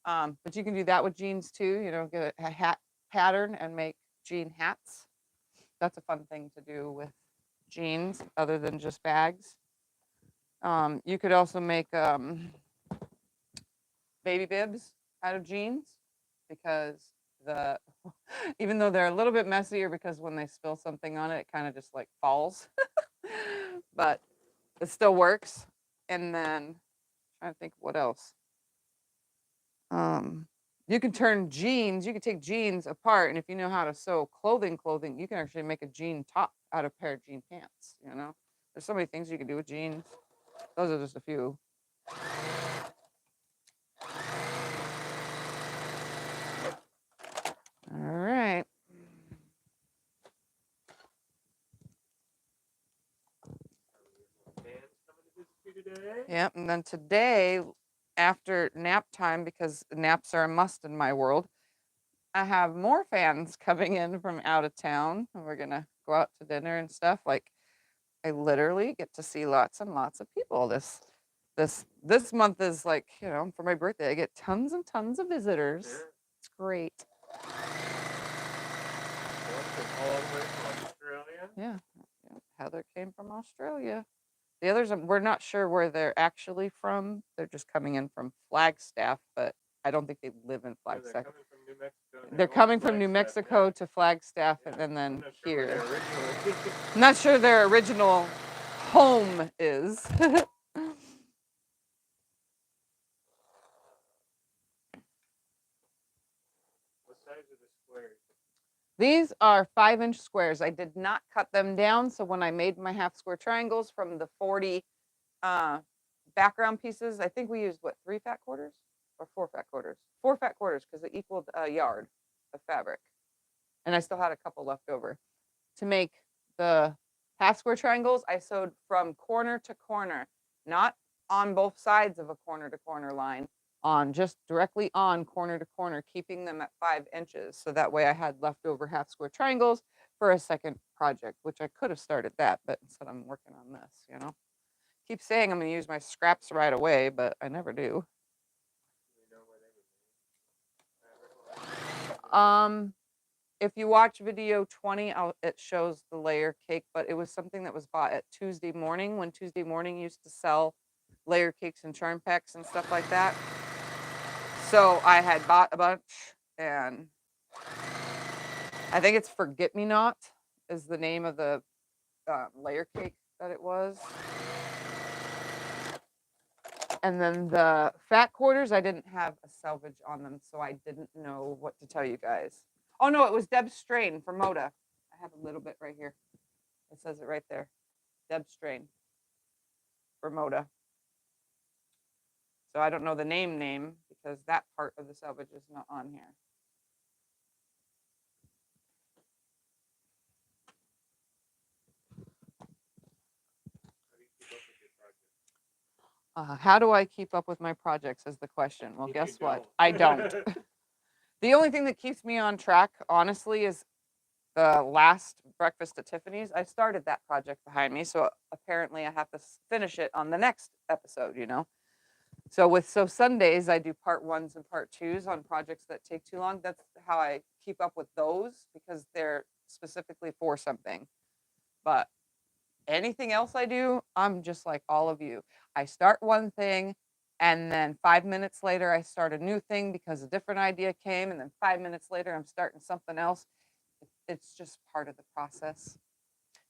C: But you can do that with jeans too. You know, get a hat pattern and make jean hats. That's a fun thing to do with jeans, other than just bags. You could also make baby bibs out of jeans, because the even though they're a little bit messier, because when they spill something on it, it kind of just like falls. But it still works. And then trying to think what else.
A: You can turn jeans, you can take jeans apart, and if you know how to sew clothing, you can actually make a jean top out of a pair of jean pants, you know? There's so many things you can do with jeans. Those are just a few. All right.
B: Dan's coming to visit you today.
A: Yep, and then today, after nap time, because naps are a must in my world, I have more fans coming in from out of town, and we're gonna go out to dinner and stuff. Like, I literally get to see lots and lots of people. This month is like, you know, for my birthday, I get tons and tons of visitors.
B: Yeah.
A: It's great.
B: One from all the way from Australia.
A: Yeah, yeah. Heather came from Australia. The others, we're not sure where they're actually from. They're just coming in from Flagstaff, but I don't think they live in
B: So they're
A: Flagstaff.
B: coming from New Mexico. and
A: They're
B: going
A: coming
B: to
A: from New
B: Flagstaff,
A: Mexico
B: yeah.
A: to Flagstaff
B: Yeah.
A: and then
B: I'm not sure where
A: here.
B: their original
A: I'm not sure their original home is.
B: What size are the squares?
A: These are 5-inch squares. I did not cut them down, so when I made my half square triangles from the 40 background pieces, I think we used what, 3 fat quarters or 4 fat quarters? 4 fat quarters because it equaled a yard of fabric, and I still had a couple left over. To make the half square triangles, I sewed from corner to corner, not on both sides of a corner to corner line, on just directly on corner to corner, keeping them at 5 inches. So that way I had leftover half square triangles for a second project, which I could have started that, but instead I'm working on this, you know. Keep saying I'm gonna use my scraps right away, but I never do.
B: Do we know where they were made?
A: If you watch video 20, it shows the layer cake, but it was something that was bought at Tuesday Morning, when Tuesday Morning used to sell layer cakes and charm packs and stuff like that. So I had bought a bunch, and I think it's Forget Me Not is the name of the layer cake that it was. And then the fat quarters, I didn't have a selvage on them, so I didn't know what to tell you guys. Oh no, it was Deb Strain for Moda. I have a little bit right here. It says it right there. Deb Strain for Moda. So I don't know the name because that part of the selvage is not on here. How do I keep up with my projects is the question. Well, guess what? I don't. The only thing that keeps me on track, honestly, is the last breakfast at Tiffany's. I started that project behind me, so apparently I have to finish it on the next episode, you know? So Sundays, I do part 1s and part 2s on projects that take too long. That's how I keep up with those because they're specifically for something. But anything else I do, I'm just like all of you. I start one thing, and then 5 minutes later, I start a new thing because a different idea came, and then 5 minutes later, I'm starting something else. It's just part of the process.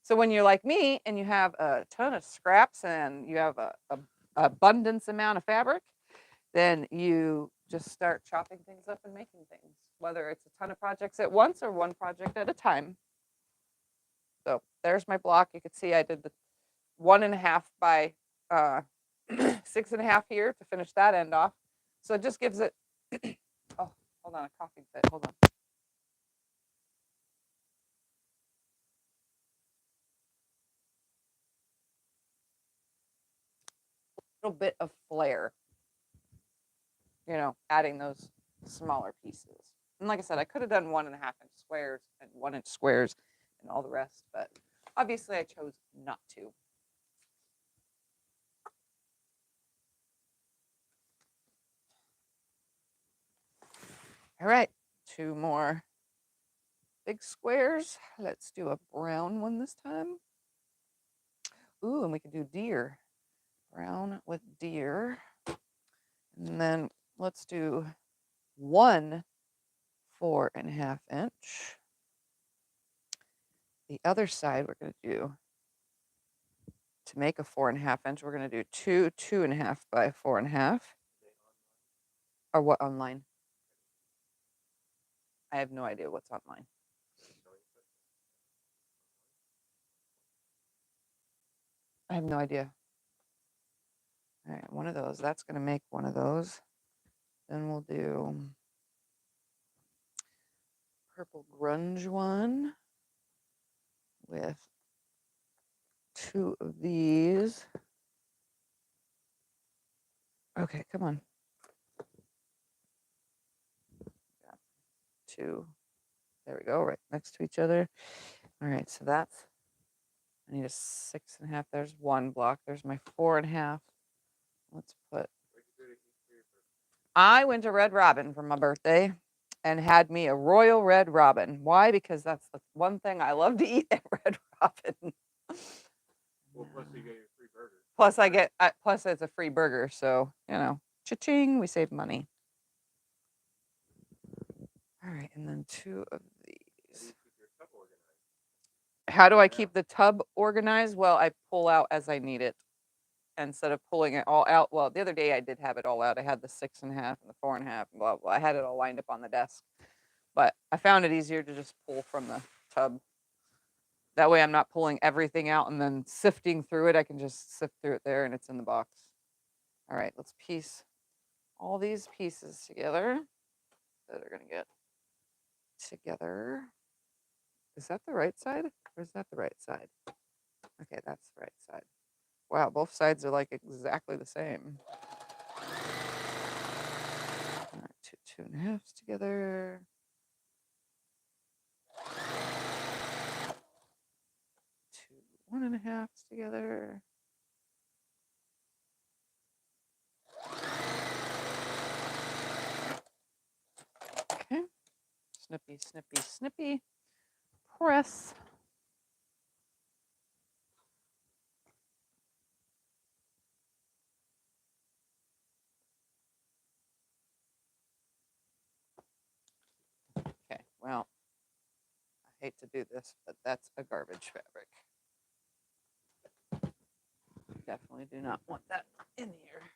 A: So when you're like me and you have a ton of scraps and you have a abundance amount of fabric, then you just start chopping things up and making things, whether it's a ton of projects at once or one project at a time. So there's my block. You can see I did the 1.5 by 6.5 here to finish that end off. So it just gives it, oh, hold on, a coughing fit, hold on. Little bit of flair, you know, adding those smaller pieces. And like I said, I could have done 1.5-inch squares and 1-inch squares and all the rest, but obviously I chose not to. All right, 2 more big squares. Let's do a brown one this time. Ooh, and we can do deer. Brown with deer. And then let's do 1 4.5-inch. The other side we're going to do, to make a 4.5-inch, we're going to do 2 2.5 by 4.5. Or what online? I have no idea what's on mine. I have no idea. All right, one of those. That's going to make one of those. Then we'll do purple grunge one with 2 of these. Okay, come on. Got 2. There we go, right next to each other. All right, so that's, I need a 6.5. There's 1 block. There's my 4.5. Let's put, I went to Red Robin for my birthday and had me a royal Red Robin. Why? Because that's the one thing I love to eat at Red Robin.
B: Well, plus you get your free burger.
A: Plus I get, plus it's a free burger. So, you know, cha-ching, we save money. All right, and then 2 of these. How do I keep the tub organized? Well, I pull out as I need it instead of pulling it all out. Well, the other day I did have it all out. I had the 6.5 and the 4.5, and blah, blah. I had it all lined up on the desk. But I found it easier to just pull from the tub. That way I'm not pulling everything out and then sifting through it. I can just sift through it there and it's in the box. All right, let's piece all these pieces together that are going to get together. Is that the right side or is that the right side? Okay, that's the right side. Wow, both sides are like exactly the same. All right, 2 2.5s together. 2 1.5s together. Okay. Snippy, snippy, snippy. Press. Okay, well, I hate to do this, but that's a garbage fabric. Definitely do not want that in here.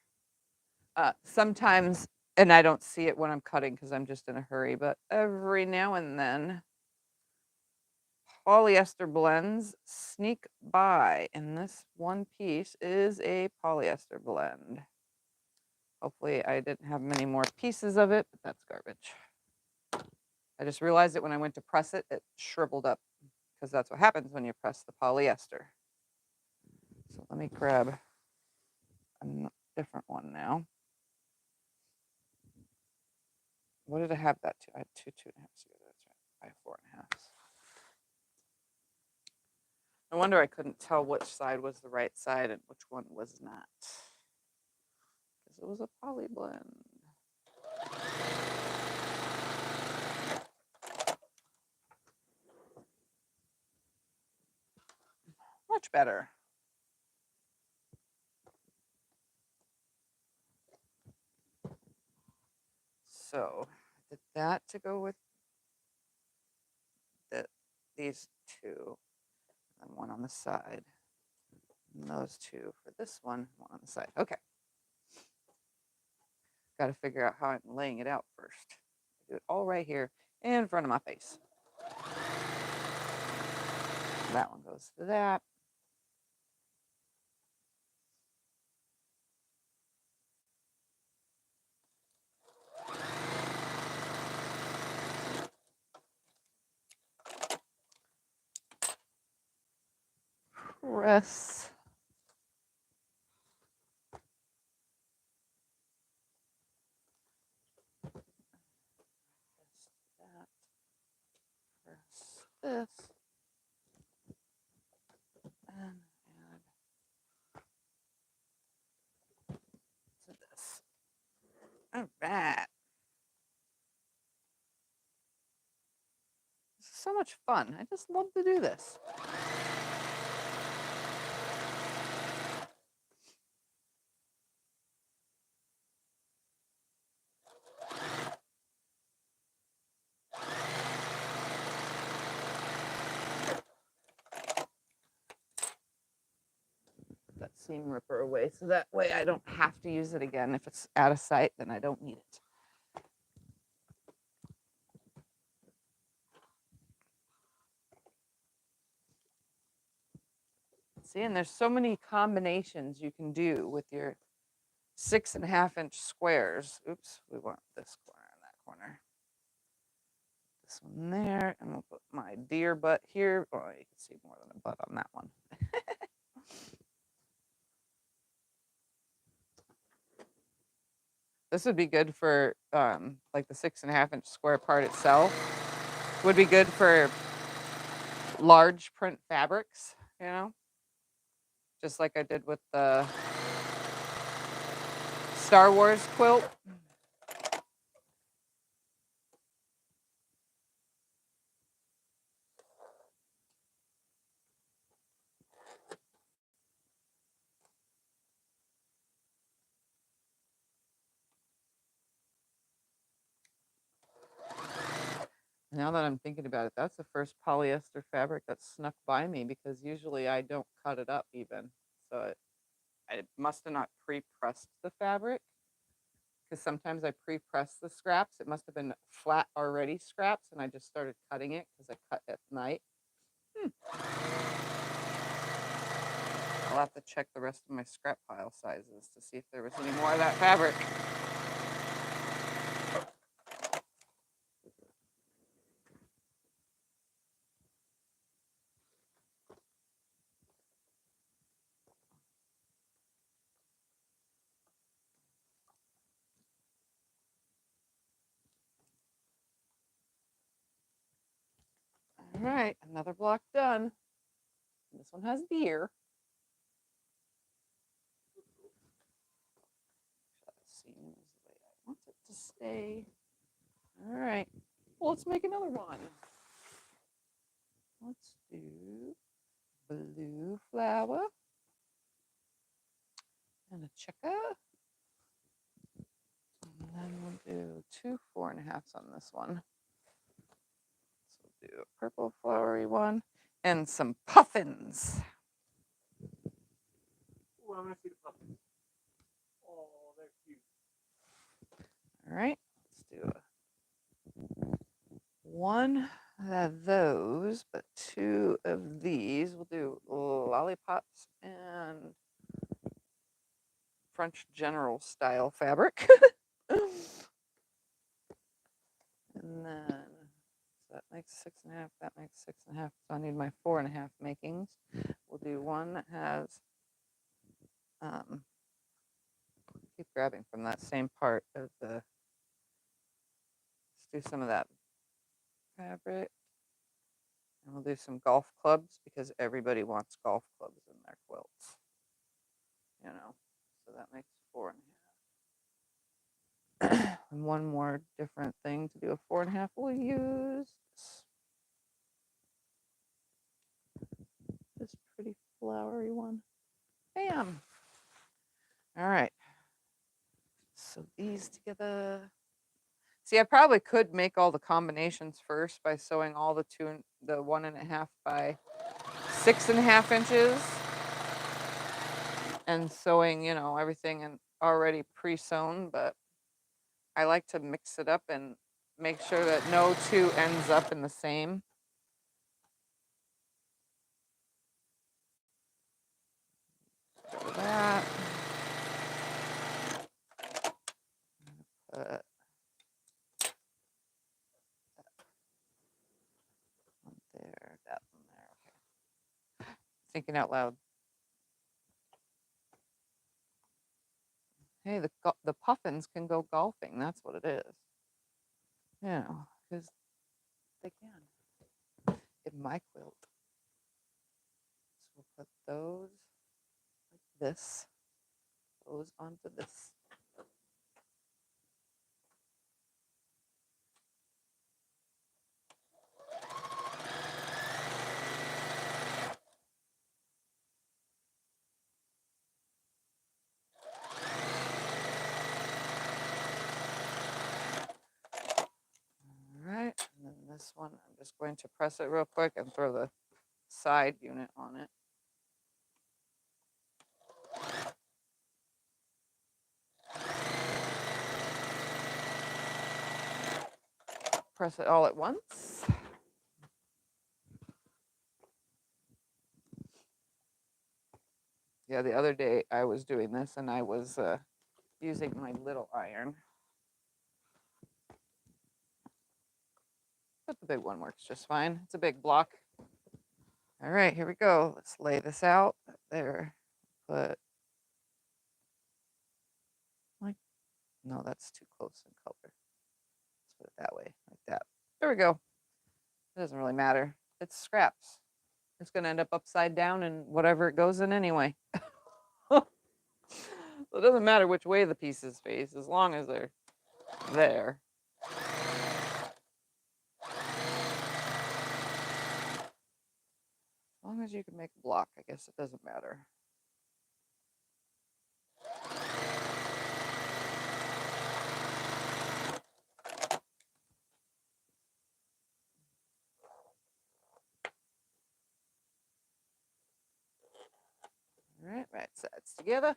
A: Sometimes, and I don't see it when I'm cutting because I'm just in a hurry, but every now and then, polyester blends sneak by, and this one piece is a polyester blend. Hopefully I didn't have many more pieces of it, but that's garbage. I just realized it when I went to press it, it shriveled up because that's what happens when you press the polyester. So let me grab a different one now. What did I have that to? I had 2 2.5s together. That's right. I have 4.5s. No wonder I couldn't tell which side was the right side and which one was not. Because it was a poly blend. Much better. So I did that to go with these 2, and 1 on the side, and those 2 for this one on the side. Okay. Got to figure out how I'm laying it out first. Do it all right here in front of my face. That one goes to that. Press. This and add to this. All right. This is so much fun. I just love to do this. That seam ripper away so that way I don't have to use it again. If it's out of sight, then I don't need it. See, and there's so many combinations you can do with your 6.5-inch squares. Oops, we want this corner and that corner. This one there, and we'll put my deer butt here. Oh, you can see more than a butt on that one. This would be good for like the 6.5-inch square part itself. Would be good for large print fabrics, you know, just like I did with the Star Wars quilt. Now that I'm thinking about it, that's the first polyester fabric that snuck by me because usually I don't cut it up even. So I must have not pre-pressed the fabric because sometimes I pre-press the scraps. It must have been flat already scraps and I just started cutting it because I cut at night. I'll have to check the rest of my scrap pile sizes to see if there was any more of that fabric. All right, another block done. This one has deer. Seam is the way I want it to stay. All right, well, let's make another one. Let's do blue flower and a checker. And then we'll do 2 4.5s on this one. So we'll do a purple flowery one and some puffins.
B: Ooh, I want to see the puppies. Oh, they're cute.
A: All right, let's do one of those, but 2 of these. We'll do lollipops and French general style fabric. And then so that makes 6.5, that makes 6.5. So I need my 4.5 makings. We'll do one that has, keep grabbing from that same part of the, let's do some of that fabric. And we'll do some golf clubs because everybody wants golf clubs in their quilts. You know, so that makes 4.5. And one more different thing to do a 4.5, we'll use this pretty flowery one. Bam. All right. So these together. See, I probably could make all the combinations first by sewing all the 1.5 by 6.5 inches and sewing, you know, everything and already pre-sewn, but I like to mix it up and make sure that no 2 ends up in the same. So that. Put one there, that one there. Okay. Thinking out loud. Hey, the puffins can go golfing. That's what it is. You know, because they can in my quilt. So we'll put those like this, those onto this. All right, and then this one, I'm just going to press it real quick and throw the side unit on it. Press it all at once. Yeah, the other day I was doing this and I was using my little iron. But the big one works just fine. It's a big block. All right, here we go. Let's lay this out. There. Put, like, no, that's too close in color. Let's put it that way, like that. There we go. It doesn't really matter. It's scraps. It's going to end up upside down in whatever it goes in anyway. So it doesn't matter which way the pieces face as long as they're there. As long as you can make a block, I guess it doesn't matter. All right, right sides together.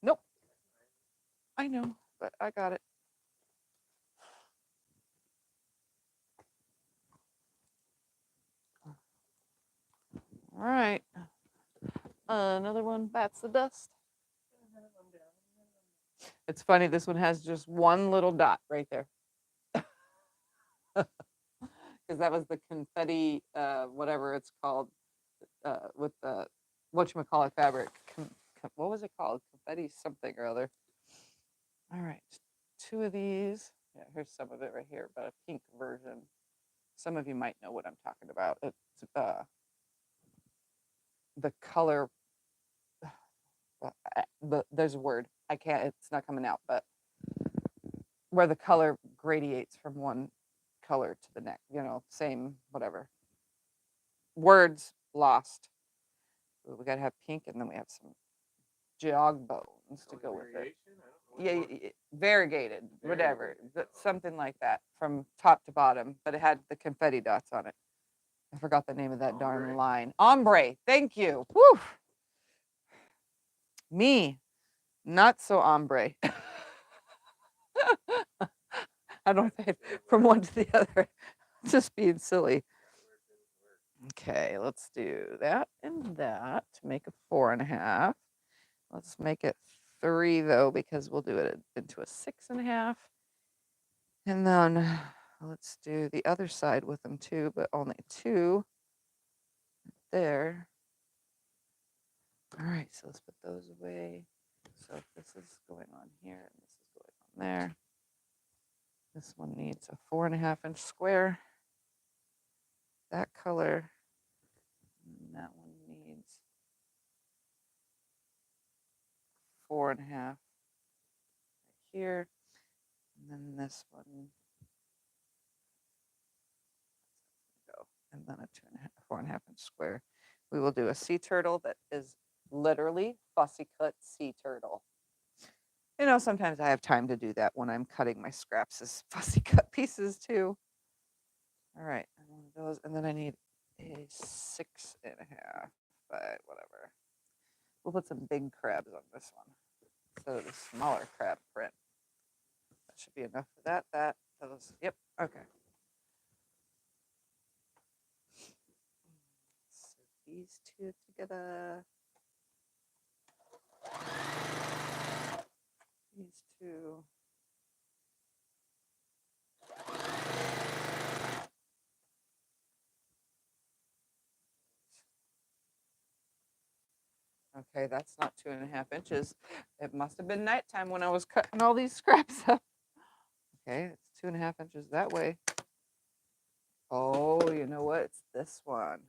A: Nope. I know, but I got it. All right. Another one bats the dust. It's funny, this one has just one little dot right there. Because that was the confetti, whatever it's called, with the whatchamacallit fabric. What was it called? Confetti something or other. All right, 2 of these. Yeah, here's some of it right here, but a pink version. Some of you might know what I'm talking about. It's the color. There's a word. I can't. It's not coming out, but where the color gradiates from one color to the next. You know, same whatever. Words lost. We gotta have pink, and then we have some jog bones to go with it. Yeah, variegated, whatever, something like that, from top to bottom. But it had the confetti dots on it. I forgot the name of that darn line. Ombre. Thank you. Whew. Me, not so ombre. I don't say it from one to the other. Just being silly. Okay, let's do that and that to make a 4.5. Let's make it 3 though, because we'll do it into a 6.5. And then let's do the other side with them too, but only 2 there. All right, so let's put those away. So this is going on here and this is going on there. This one needs a 4.5-inch square. That color, and that one needs 4.5 right here. And then this one, go, and then a 4.5-inch square. We will do a sea turtle that is literally fussy cut sea turtle. You know, sometimes I have time to do that when I'm cutting my scraps as fussy cut pieces too. All right, one of those, and then I need a 6.5 by whatever. We'll put some big crabs on this one instead of the smaller crab print. That should be enough for that. Those. Yep. Okay. So these 2 together. These 2. Okay, that's not 2.5 inches. It must have been nighttime when I was cutting all these scraps up. Okay, it's 2.5 inches that way. Oh, you know what? It's this one.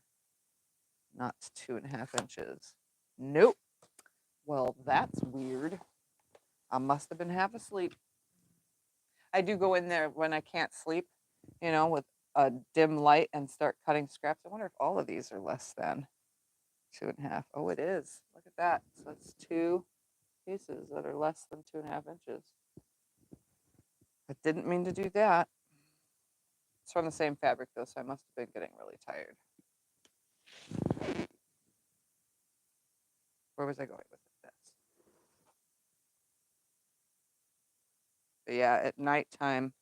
A: Not 2.5 inches. Nope. Well, that's weird. I must have been half asleep. I do go in there when I can't sleep, you know, with a dim light and start cutting scraps. I wonder if all of these are less than 2.5. Oh, it is. Look at that. So it's 2. pieces that are less than 2.5 inches. I didn't mean to do that. It's from the same fabric though, so I must have been getting really tired. Where was I going with this? But yeah, at nighttime,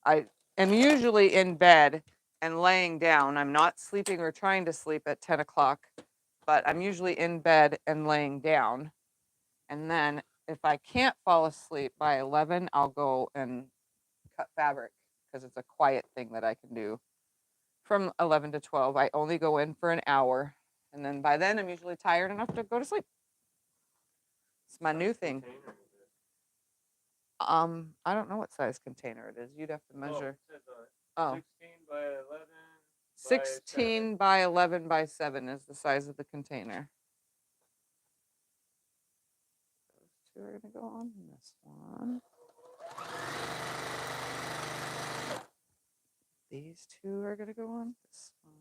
A: I am usually in bed and laying down. I'm not sleeping or trying to sleep at 10 o'clock, but I'm usually in bed and laying down. And then if I can't fall asleep by 11, I'll go and cut fabric because it's a quiet thing that I can do from 11 to 12. I only go in for an hour. And then by then, I'm usually tired enough to go to sleep. It's my new thing. I don't know what size container it is. You'd have to measure. Oh,
B: 16 by 11.
A: 16 by 11 by 7 is the size of the container. Those two are going to go on this one. These two are going to go on this one.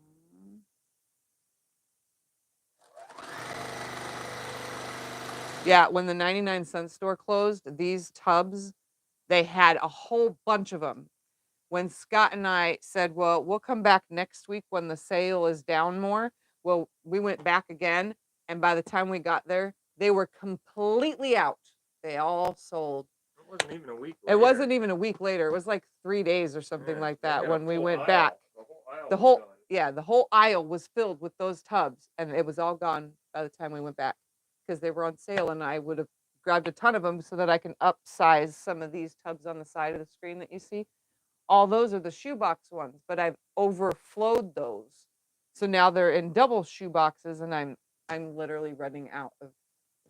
A: Yeah, when the 99-cent store closed, these tubs, they had a whole bunch of them. When Scott and I said, well, we'll come back next week when the sale is down more. Well, we went back again, and by the time we got there, they were completely out. They all sold.
B: It wasn't even a week later.
A: It wasn't even a week later. It was like 3 days or something like that when we went back.
B: The whole aisle was gone.
A: The whole aisle was filled with those tubs, and it was all gone by the time we went back because they were on sale, and I would have grabbed a ton of them so that I can upsize some of these tubs on the side of the screen that you see. All those are the shoebox ones, but I've overflowed those. So now they're in double shoe boxes, and I'm literally running out of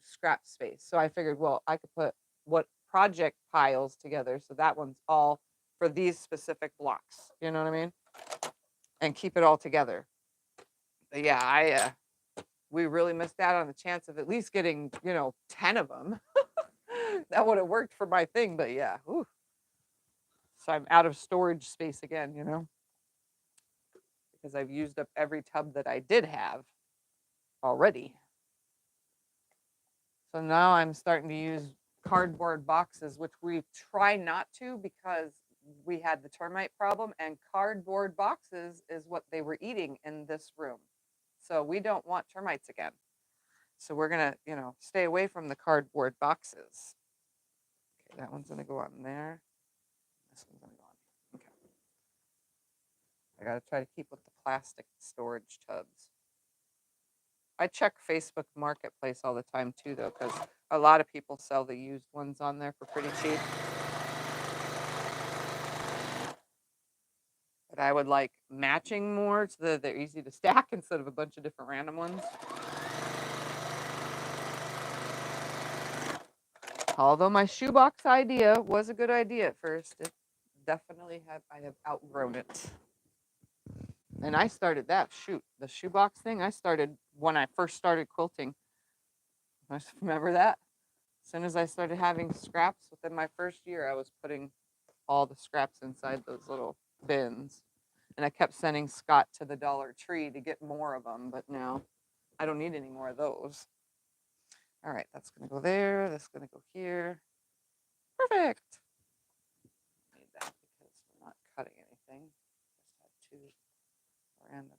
A: scrap space. So I figured, well, I could put what project piles together. So that one's all for these specific blocks. You know what I mean? And keep it all together. But yeah, we really missed out on the chance of at least getting, 10 of them. That would have worked for my thing, but yeah. Whew. So I'm out of storage space again, because I've used up every tub that I did have already. So now I'm starting to use cardboard boxes, which we try not to because we had the termite problem, and cardboard boxes is what they were eating in this room. So we don't want termites again. So we're gonna, stay away from the cardboard boxes. Okay, that one's gonna go on there. This one's gonna go on. Okay. I gotta try to keep with the plastic storage tubs. I check Facebook Marketplace all the time too, though, because a lot of people sell the used ones on there for pretty cheap. But I would like matching more so that they're easy to stack instead of a bunch of different random ones. Although my shoebox idea was a good idea at first, it definitely I have outgrown it. And I started that, the shoebox thing, I started when I first started quilting. Remember that? As soon as I started having scraps within my first year, I was putting all the scraps inside those little bins. And I kept sending Scott to the Dollar Tree to get more of them, but now I don't need any more of those. All right, that's gonna go there, that's gonna go here. Perfect. Need that because we're not cutting anything. Just have two random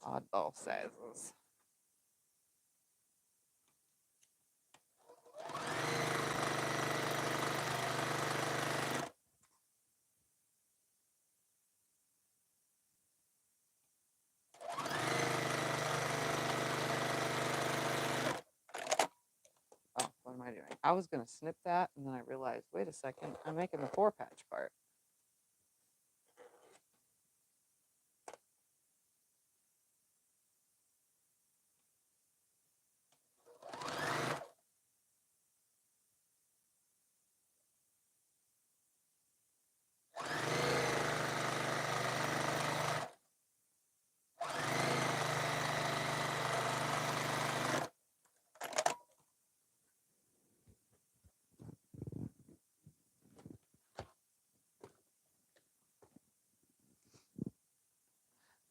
A: oddball sizes. Oh, what am I doing? I was gonna snip that, and then I realized, wait a second, I'm making the 4-patch part.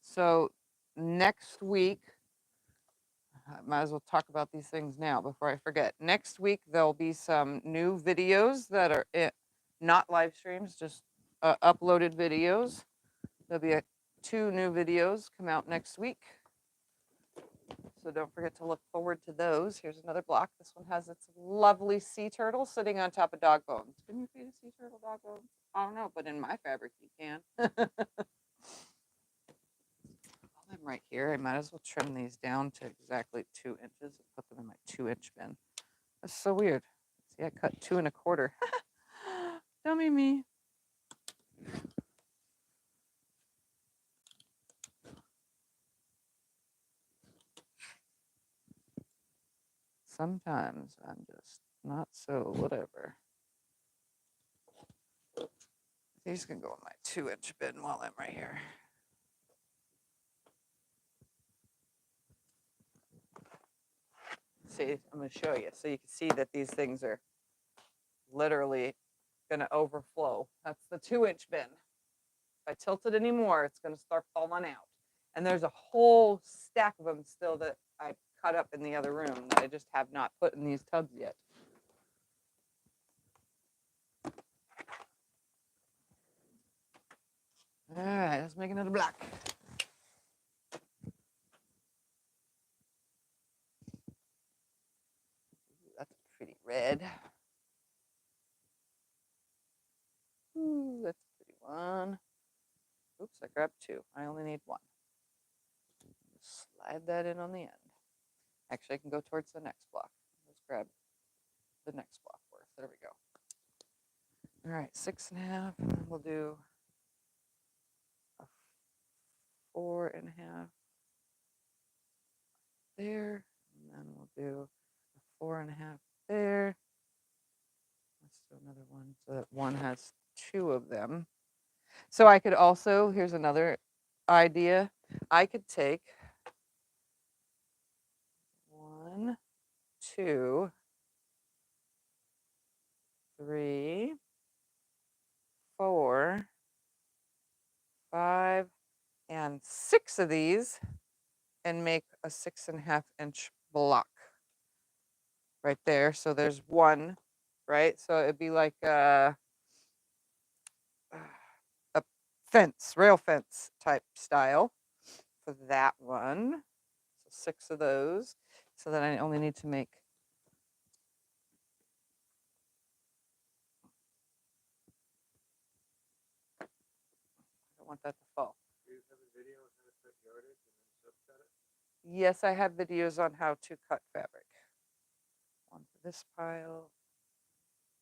A: So next week, I might as well talk about these things now before I forget. Next week, there'll be some new videos that are not live streams, just uploaded videos. There'll be 2 new videos come out next week. So don't forget to look forward to those. Here's another block. This one has its lovely sea turtle sitting on top of dog bones. Can you feed a sea turtle dog bones? I don't know, but in my fabric you can. While I'm right here, I might as well trim these down to exactly 2 inches and put them in my 2-inch bin. That's so weird. See, I cut 2 1/4. Dummy me. Sometimes I'm just not so whatever. These can go in my 2-inch bin while I'm right here. See, I'm going to show you so you can see that these things are literally going to overflow. That's the 2-inch bin. If I tilt it anymore, it's going to start falling out. And there's a whole stack of them still that I cut up in the other room that I just have not put in these tubs yet. All right, let's make another block. That's a pretty red. Ooh, that's a pretty one. Oops, I grabbed 2. I only need 1. Slide that in on the end. Actually, I can go towards the next block. Let's grab the next block worth. There we go. All right, 6 1/2. We'll do a 4 1/2 there, and then we'll do a 4 1/2 there. Let's do another one so that one has 2 of them. So I could also, here's another idea. I could take 1, 2, 3, 4, 5, and 6 of these and make a 6 1/2 inch block right there. So there's 1, right? So it'd be like a fence, rail fence type style for that one. So 6 of those. So then I only need to make I don't want that to fall.
B: Do you have a video on how to cut yardage and then subcut it?
A: Yes, I have videos on how to cut fabric. 1 for this pile,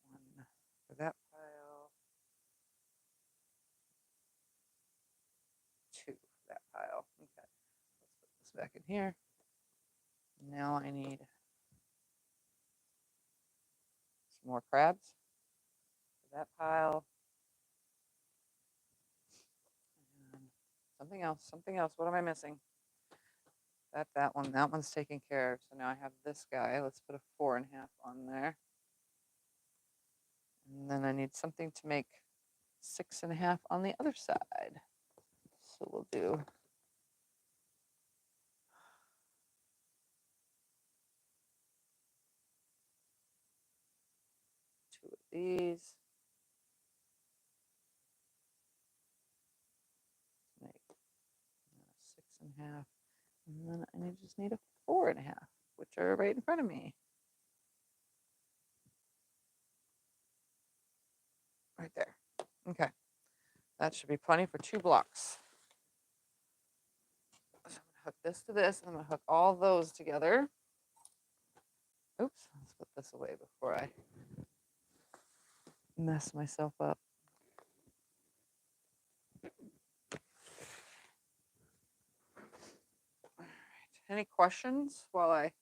A: 1 for that pile, 2 for that pile. Okay, let's put this back in here. Now I need some more crabs for that pile. And something else. What am I missing? That one. That one's taken care of. So now I have this guy. Let's put a 4 1/2 on there. And then I need something to make 6 1/2 on the other side. So we'll do 2 of these. Make a 6 1/2. And then I just need a 4 1/2, which are right in front of me. Right there. Okay. That should be plenty for 2 blocks. So I'm going to hook this to this, and I'm going to hook all those together. Oops, let's put this away before I mess myself up. All right. Any questions while I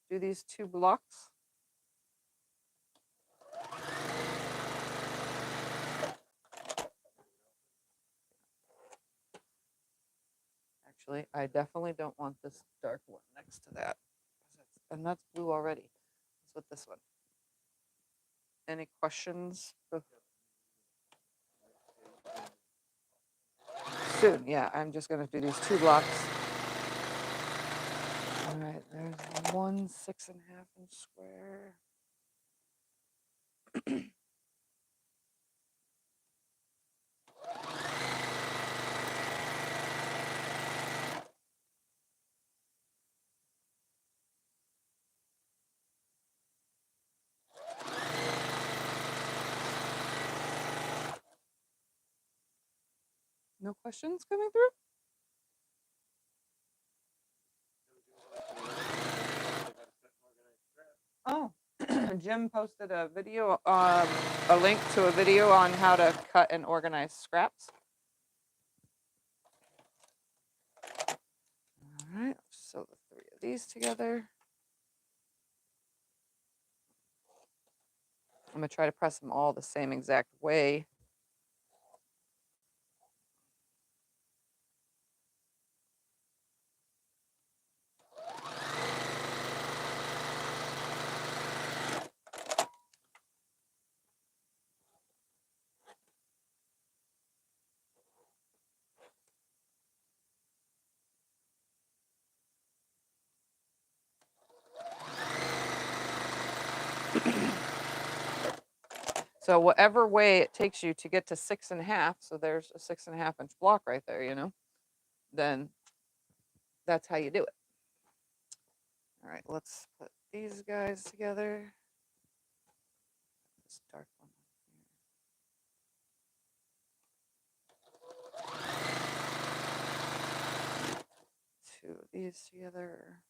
A: do these 2 blocks? Actually, I definitely don't want this dark one next to that. And that's blue already. Let's put this one. Any questions? Soon, yeah. I'm just going to do these 2 blocks. All right, there's one. one 6.5-inch square. No questions coming through? Oh, Jim posted a video, a link to a video on how to cut and organize scraps. All right, sew the 3 of these together. I'm gonna try to press them all the same exact way. So whatever way it takes you to get to 6.5, so there's a 6.5-inch block right there, you know, then that's how you do it. All right, let's put these guys together. This dark one here. 2 of these together.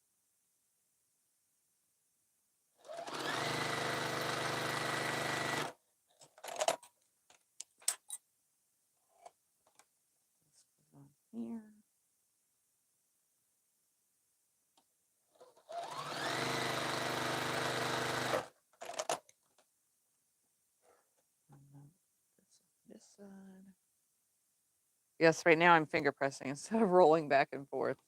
A: This goes on here. And then this side. Yes, right now I'm finger pressing instead of rolling back and forth.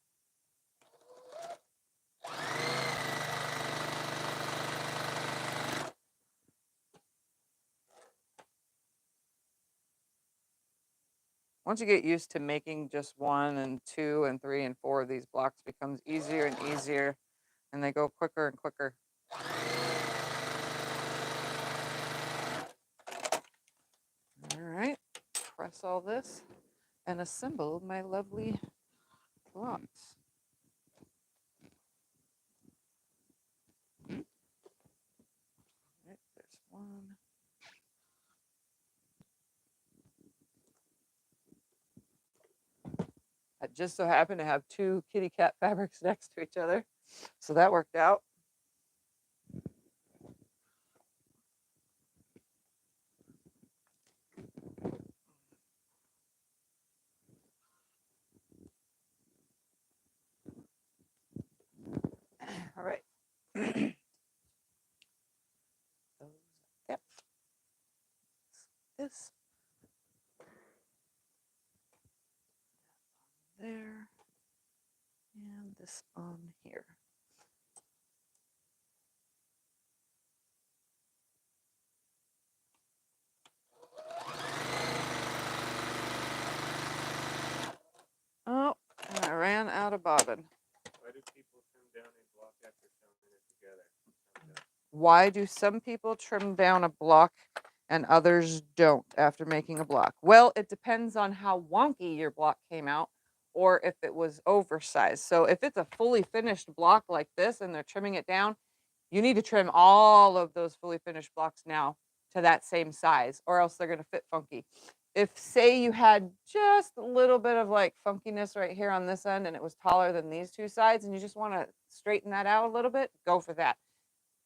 A: Once you get used to making just 1 and 2 and 3 and 4 of these blocks, becomes easier and easier, and they go quicker and quicker. All right, press all this and assemble my lovely blocks. All right, there's 1. I just so happen to have 2 kitty cat fabrics next to each other, so that worked out. All right. Yep. This. There. And this on here. Oh, and I ran out of bobbin.
B: Why do people trim down a block after sewing it together?
A: Why do some people trim down a block and others don't after making a block? Well, it depends on how wonky your block came out or if it was oversized. So if it's a fully finished block like this and they're trimming it down, you need to trim all of those fully finished blocks now to that same size, or else they're going to fit funky. If, say, you had just a little bit of like funkiness right here on this end and it was taller than these 2 sides and you just want to straighten that out a little bit, go for that.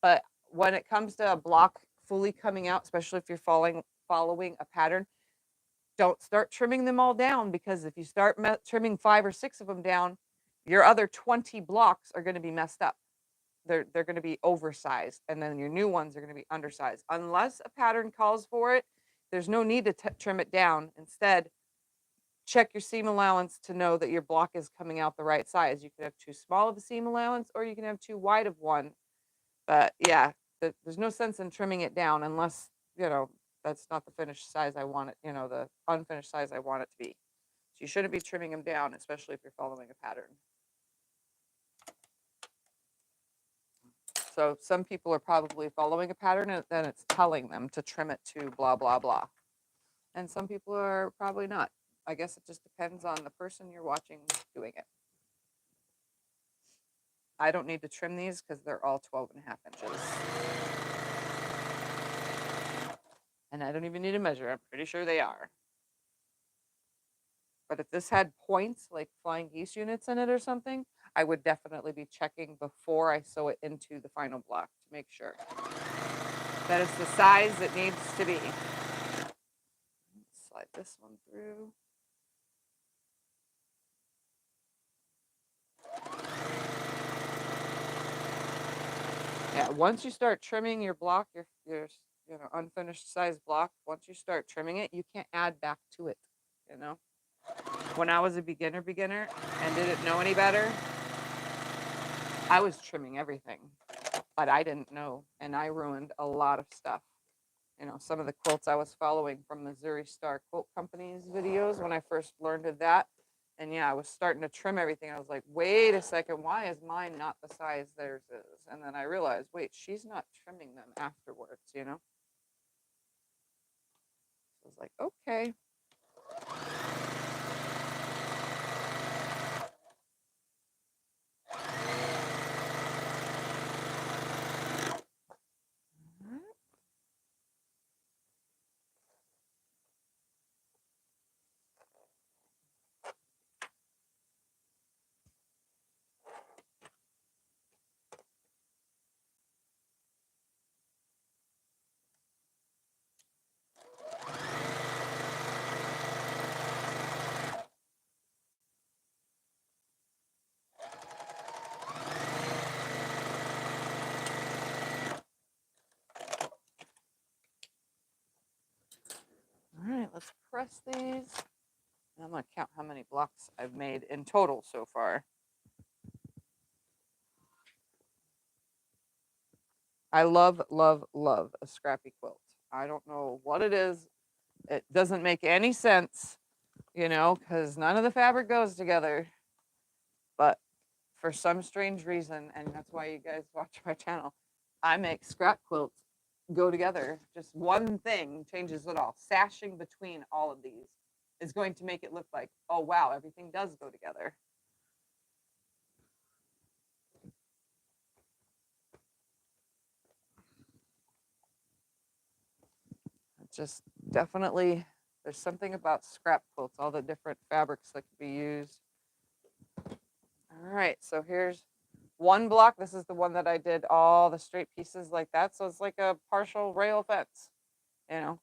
A: But when it comes to a block fully coming out, especially if you're following a pattern, don't start trimming them all down, because if you start trimming 5 or 6 of them down, your other 20 blocks are going to be messed up. They're going to be oversized, and then your new ones are going to be undersized. Unless a pattern calls for it, there's no need to trim it down. Instead, check your seam allowance to know that your block is coming out the right size. You can have too small of a seam allowance, or you can have too wide of one. But yeah, there's no sense in trimming it down unless, you know, that's not the finished size I want it, you know, the unfinished size I want it to be. So you shouldn't be trimming them down, especially if you're following a pattern. So some people are probably following a pattern and then it's telling them to trim it to blah, blah, blah. And some people are probably not. I guess it just depends on the person you're watching doing it. I don't need to trim these because they're all 12.5 inches. And I don't even need to measure. I'm pretty sure they are. But if this had points like flying geese units in it or something, I would definitely be checking before I sew it into the final block to make sure that it's the size it needs to be. Slide this one through. Yeah, once you start trimming your block, your unfinished size block, once you start trimming it, you can't add back to it, you know? When I was a beginner and didn't know any better, I was trimming everything, but I didn't know, and I ruined a lot of stuff. You know, some of the quilts I was following from Missouri Star Quilt Company's videos when I first learned of that. And yeah, I was starting to trim everything. I was like, wait a second, why is mine not the size theirs is? And then I realized, wait, she's not trimming them afterwards, you know? So I was like, okay. All right, let's press these. I'm going to count how many blocks I've made in total so far. I love, love, love a scrappy quilt. I don't know what it is. It doesn't make any sense, you know, because none of the fabric goes together. But for some strange reason, and that's why you guys watch my channel, I make scrap quilts go together. Just one thing changes it all. Sashing between all of these is going to make it look like, oh wow, everything does go together. Just definitely, there's something about scrap quilts, all the different fabrics that could be used. All right, so here's one block. This is the one that I did all the straight pieces like that. So it's like a partial rail fence, you know.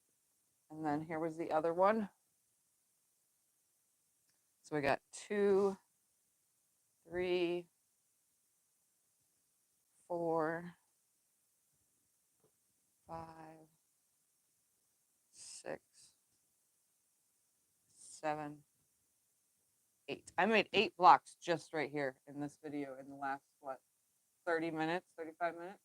A: And then here was the other one. So we got 2, 3, 4, 5, 6, 7, 8. I made 8 blocks just right here in this video in the last, what, 30 minutes, 35 minutes?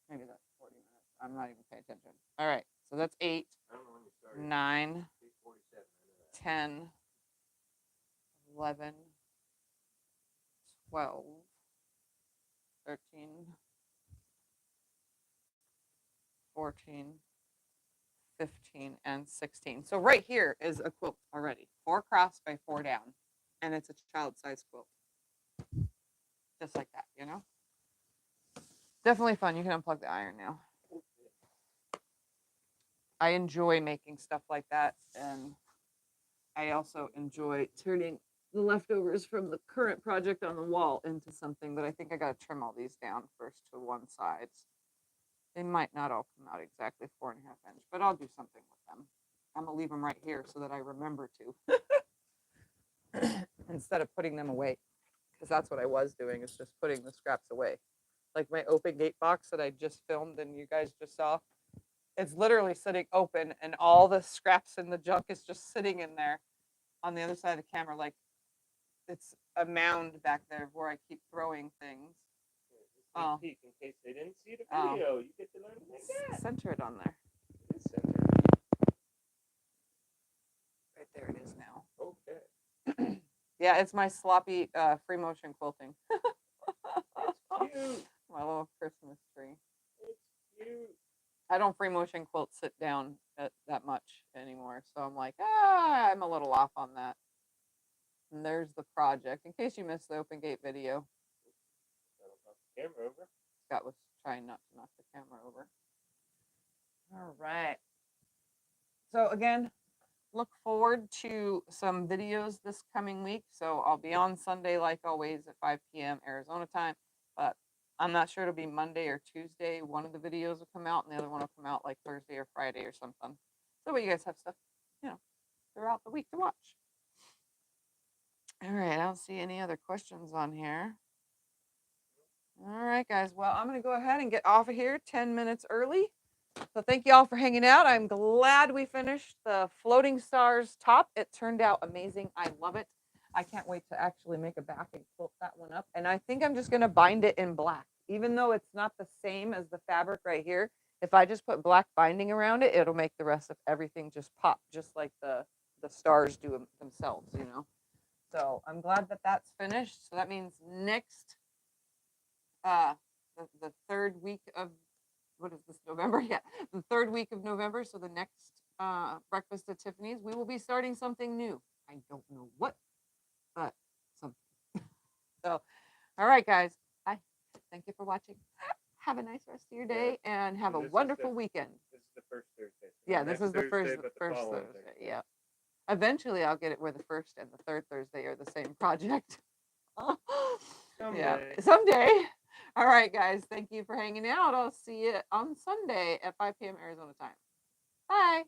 A: Maybe that's 40 minutes. I'm not even paying attention. All right, so that's 8,
B: I don't know when you started.
A: 9,
B: 8:47.
A: 10, 11, 12, 13, 14, 15, and 16. So right here is a quilt already. 4 across by 4 down. And it's a child size quilt. Just like that, you know? Definitely fun. You can unplug the iron now. I enjoy making stuff like that. And I also enjoy turning the leftovers from the current project on the wall into something, but I think I got to trim all these down first to one side. They might not all come out exactly 4.5 inch, but I'll do something with them. I'm gonna leave them right here so that I remember to instead of putting them away, because that's what I was doing, is just putting the scraps away. Like my open gate box that I just filmed and you guys just saw, it's literally sitting open and all the scraps and the junk is just sitting in there on the other side of the camera, like it's a mound back there where I keep throwing things.
B: Oh. Peek in case they didn't see the video. You get to learn to make that.
A: Center it on there.
B: It is centered.
A: Right there it is now.
B: Okay.
A: Yeah, it's my sloppy free motion quilting.
B: It's cute.
A: My
C: my little Christmas tree.
B: It's cute.
C: I don't free motion quilt sit down that much anymore, so I'm like, I'm a little off on that. And there's the project. In case you missed the open gate video,
B: That'll knock the camera over.
C: Scott was trying not to knock the camera over. All right. So again, look forward to some videos this coming week. So I'll be on Sunday like always at 5 p.m. Arizona time, but I'm not sure it'll be Monday or Tuesday. One of the videos will come out and the other one will come out like Thursday or Friday or something. So you guys have stuff, throughout the week to watch. All right, I don't see any other questions on here. All right, guys. Well, I'm going to go ahead and get off of here 10 minutes early. So thank you all for hanging out. I'm glad we finished the Floating Stars top. It turned out amazing. I love it. I can't wait to actually make a back and quilt that one up. And I think I'm just going to bind it in black. Even though it's not the same as the fabric right here, if I just put black binding around it, it'll make the rest of everything just pop, just like the stars do themselves, So I'm glad that that's finished. So that means next, the third week of, what is this, November? Yeah, the third week of November. So the next breakfast at Tiffany's, we will be starting something new. I don't know what, but something. So, all right, guys. Bye. Thank you for watching. Have a nice rest of your day and have a wonderful weekend.
B: This is the first Thursday.
C: Yeah, this is the
B: Thursday,
C: first
B: but the
C: first
B: following
C: Thursday. Yeah. Eventually, I'll get it where the first and the third Thursday are the same project. Yeah, someday. All right, guys. Thank you for hanging out. I'll see you on Sunday at 5 p.m. Arizona time. Bye.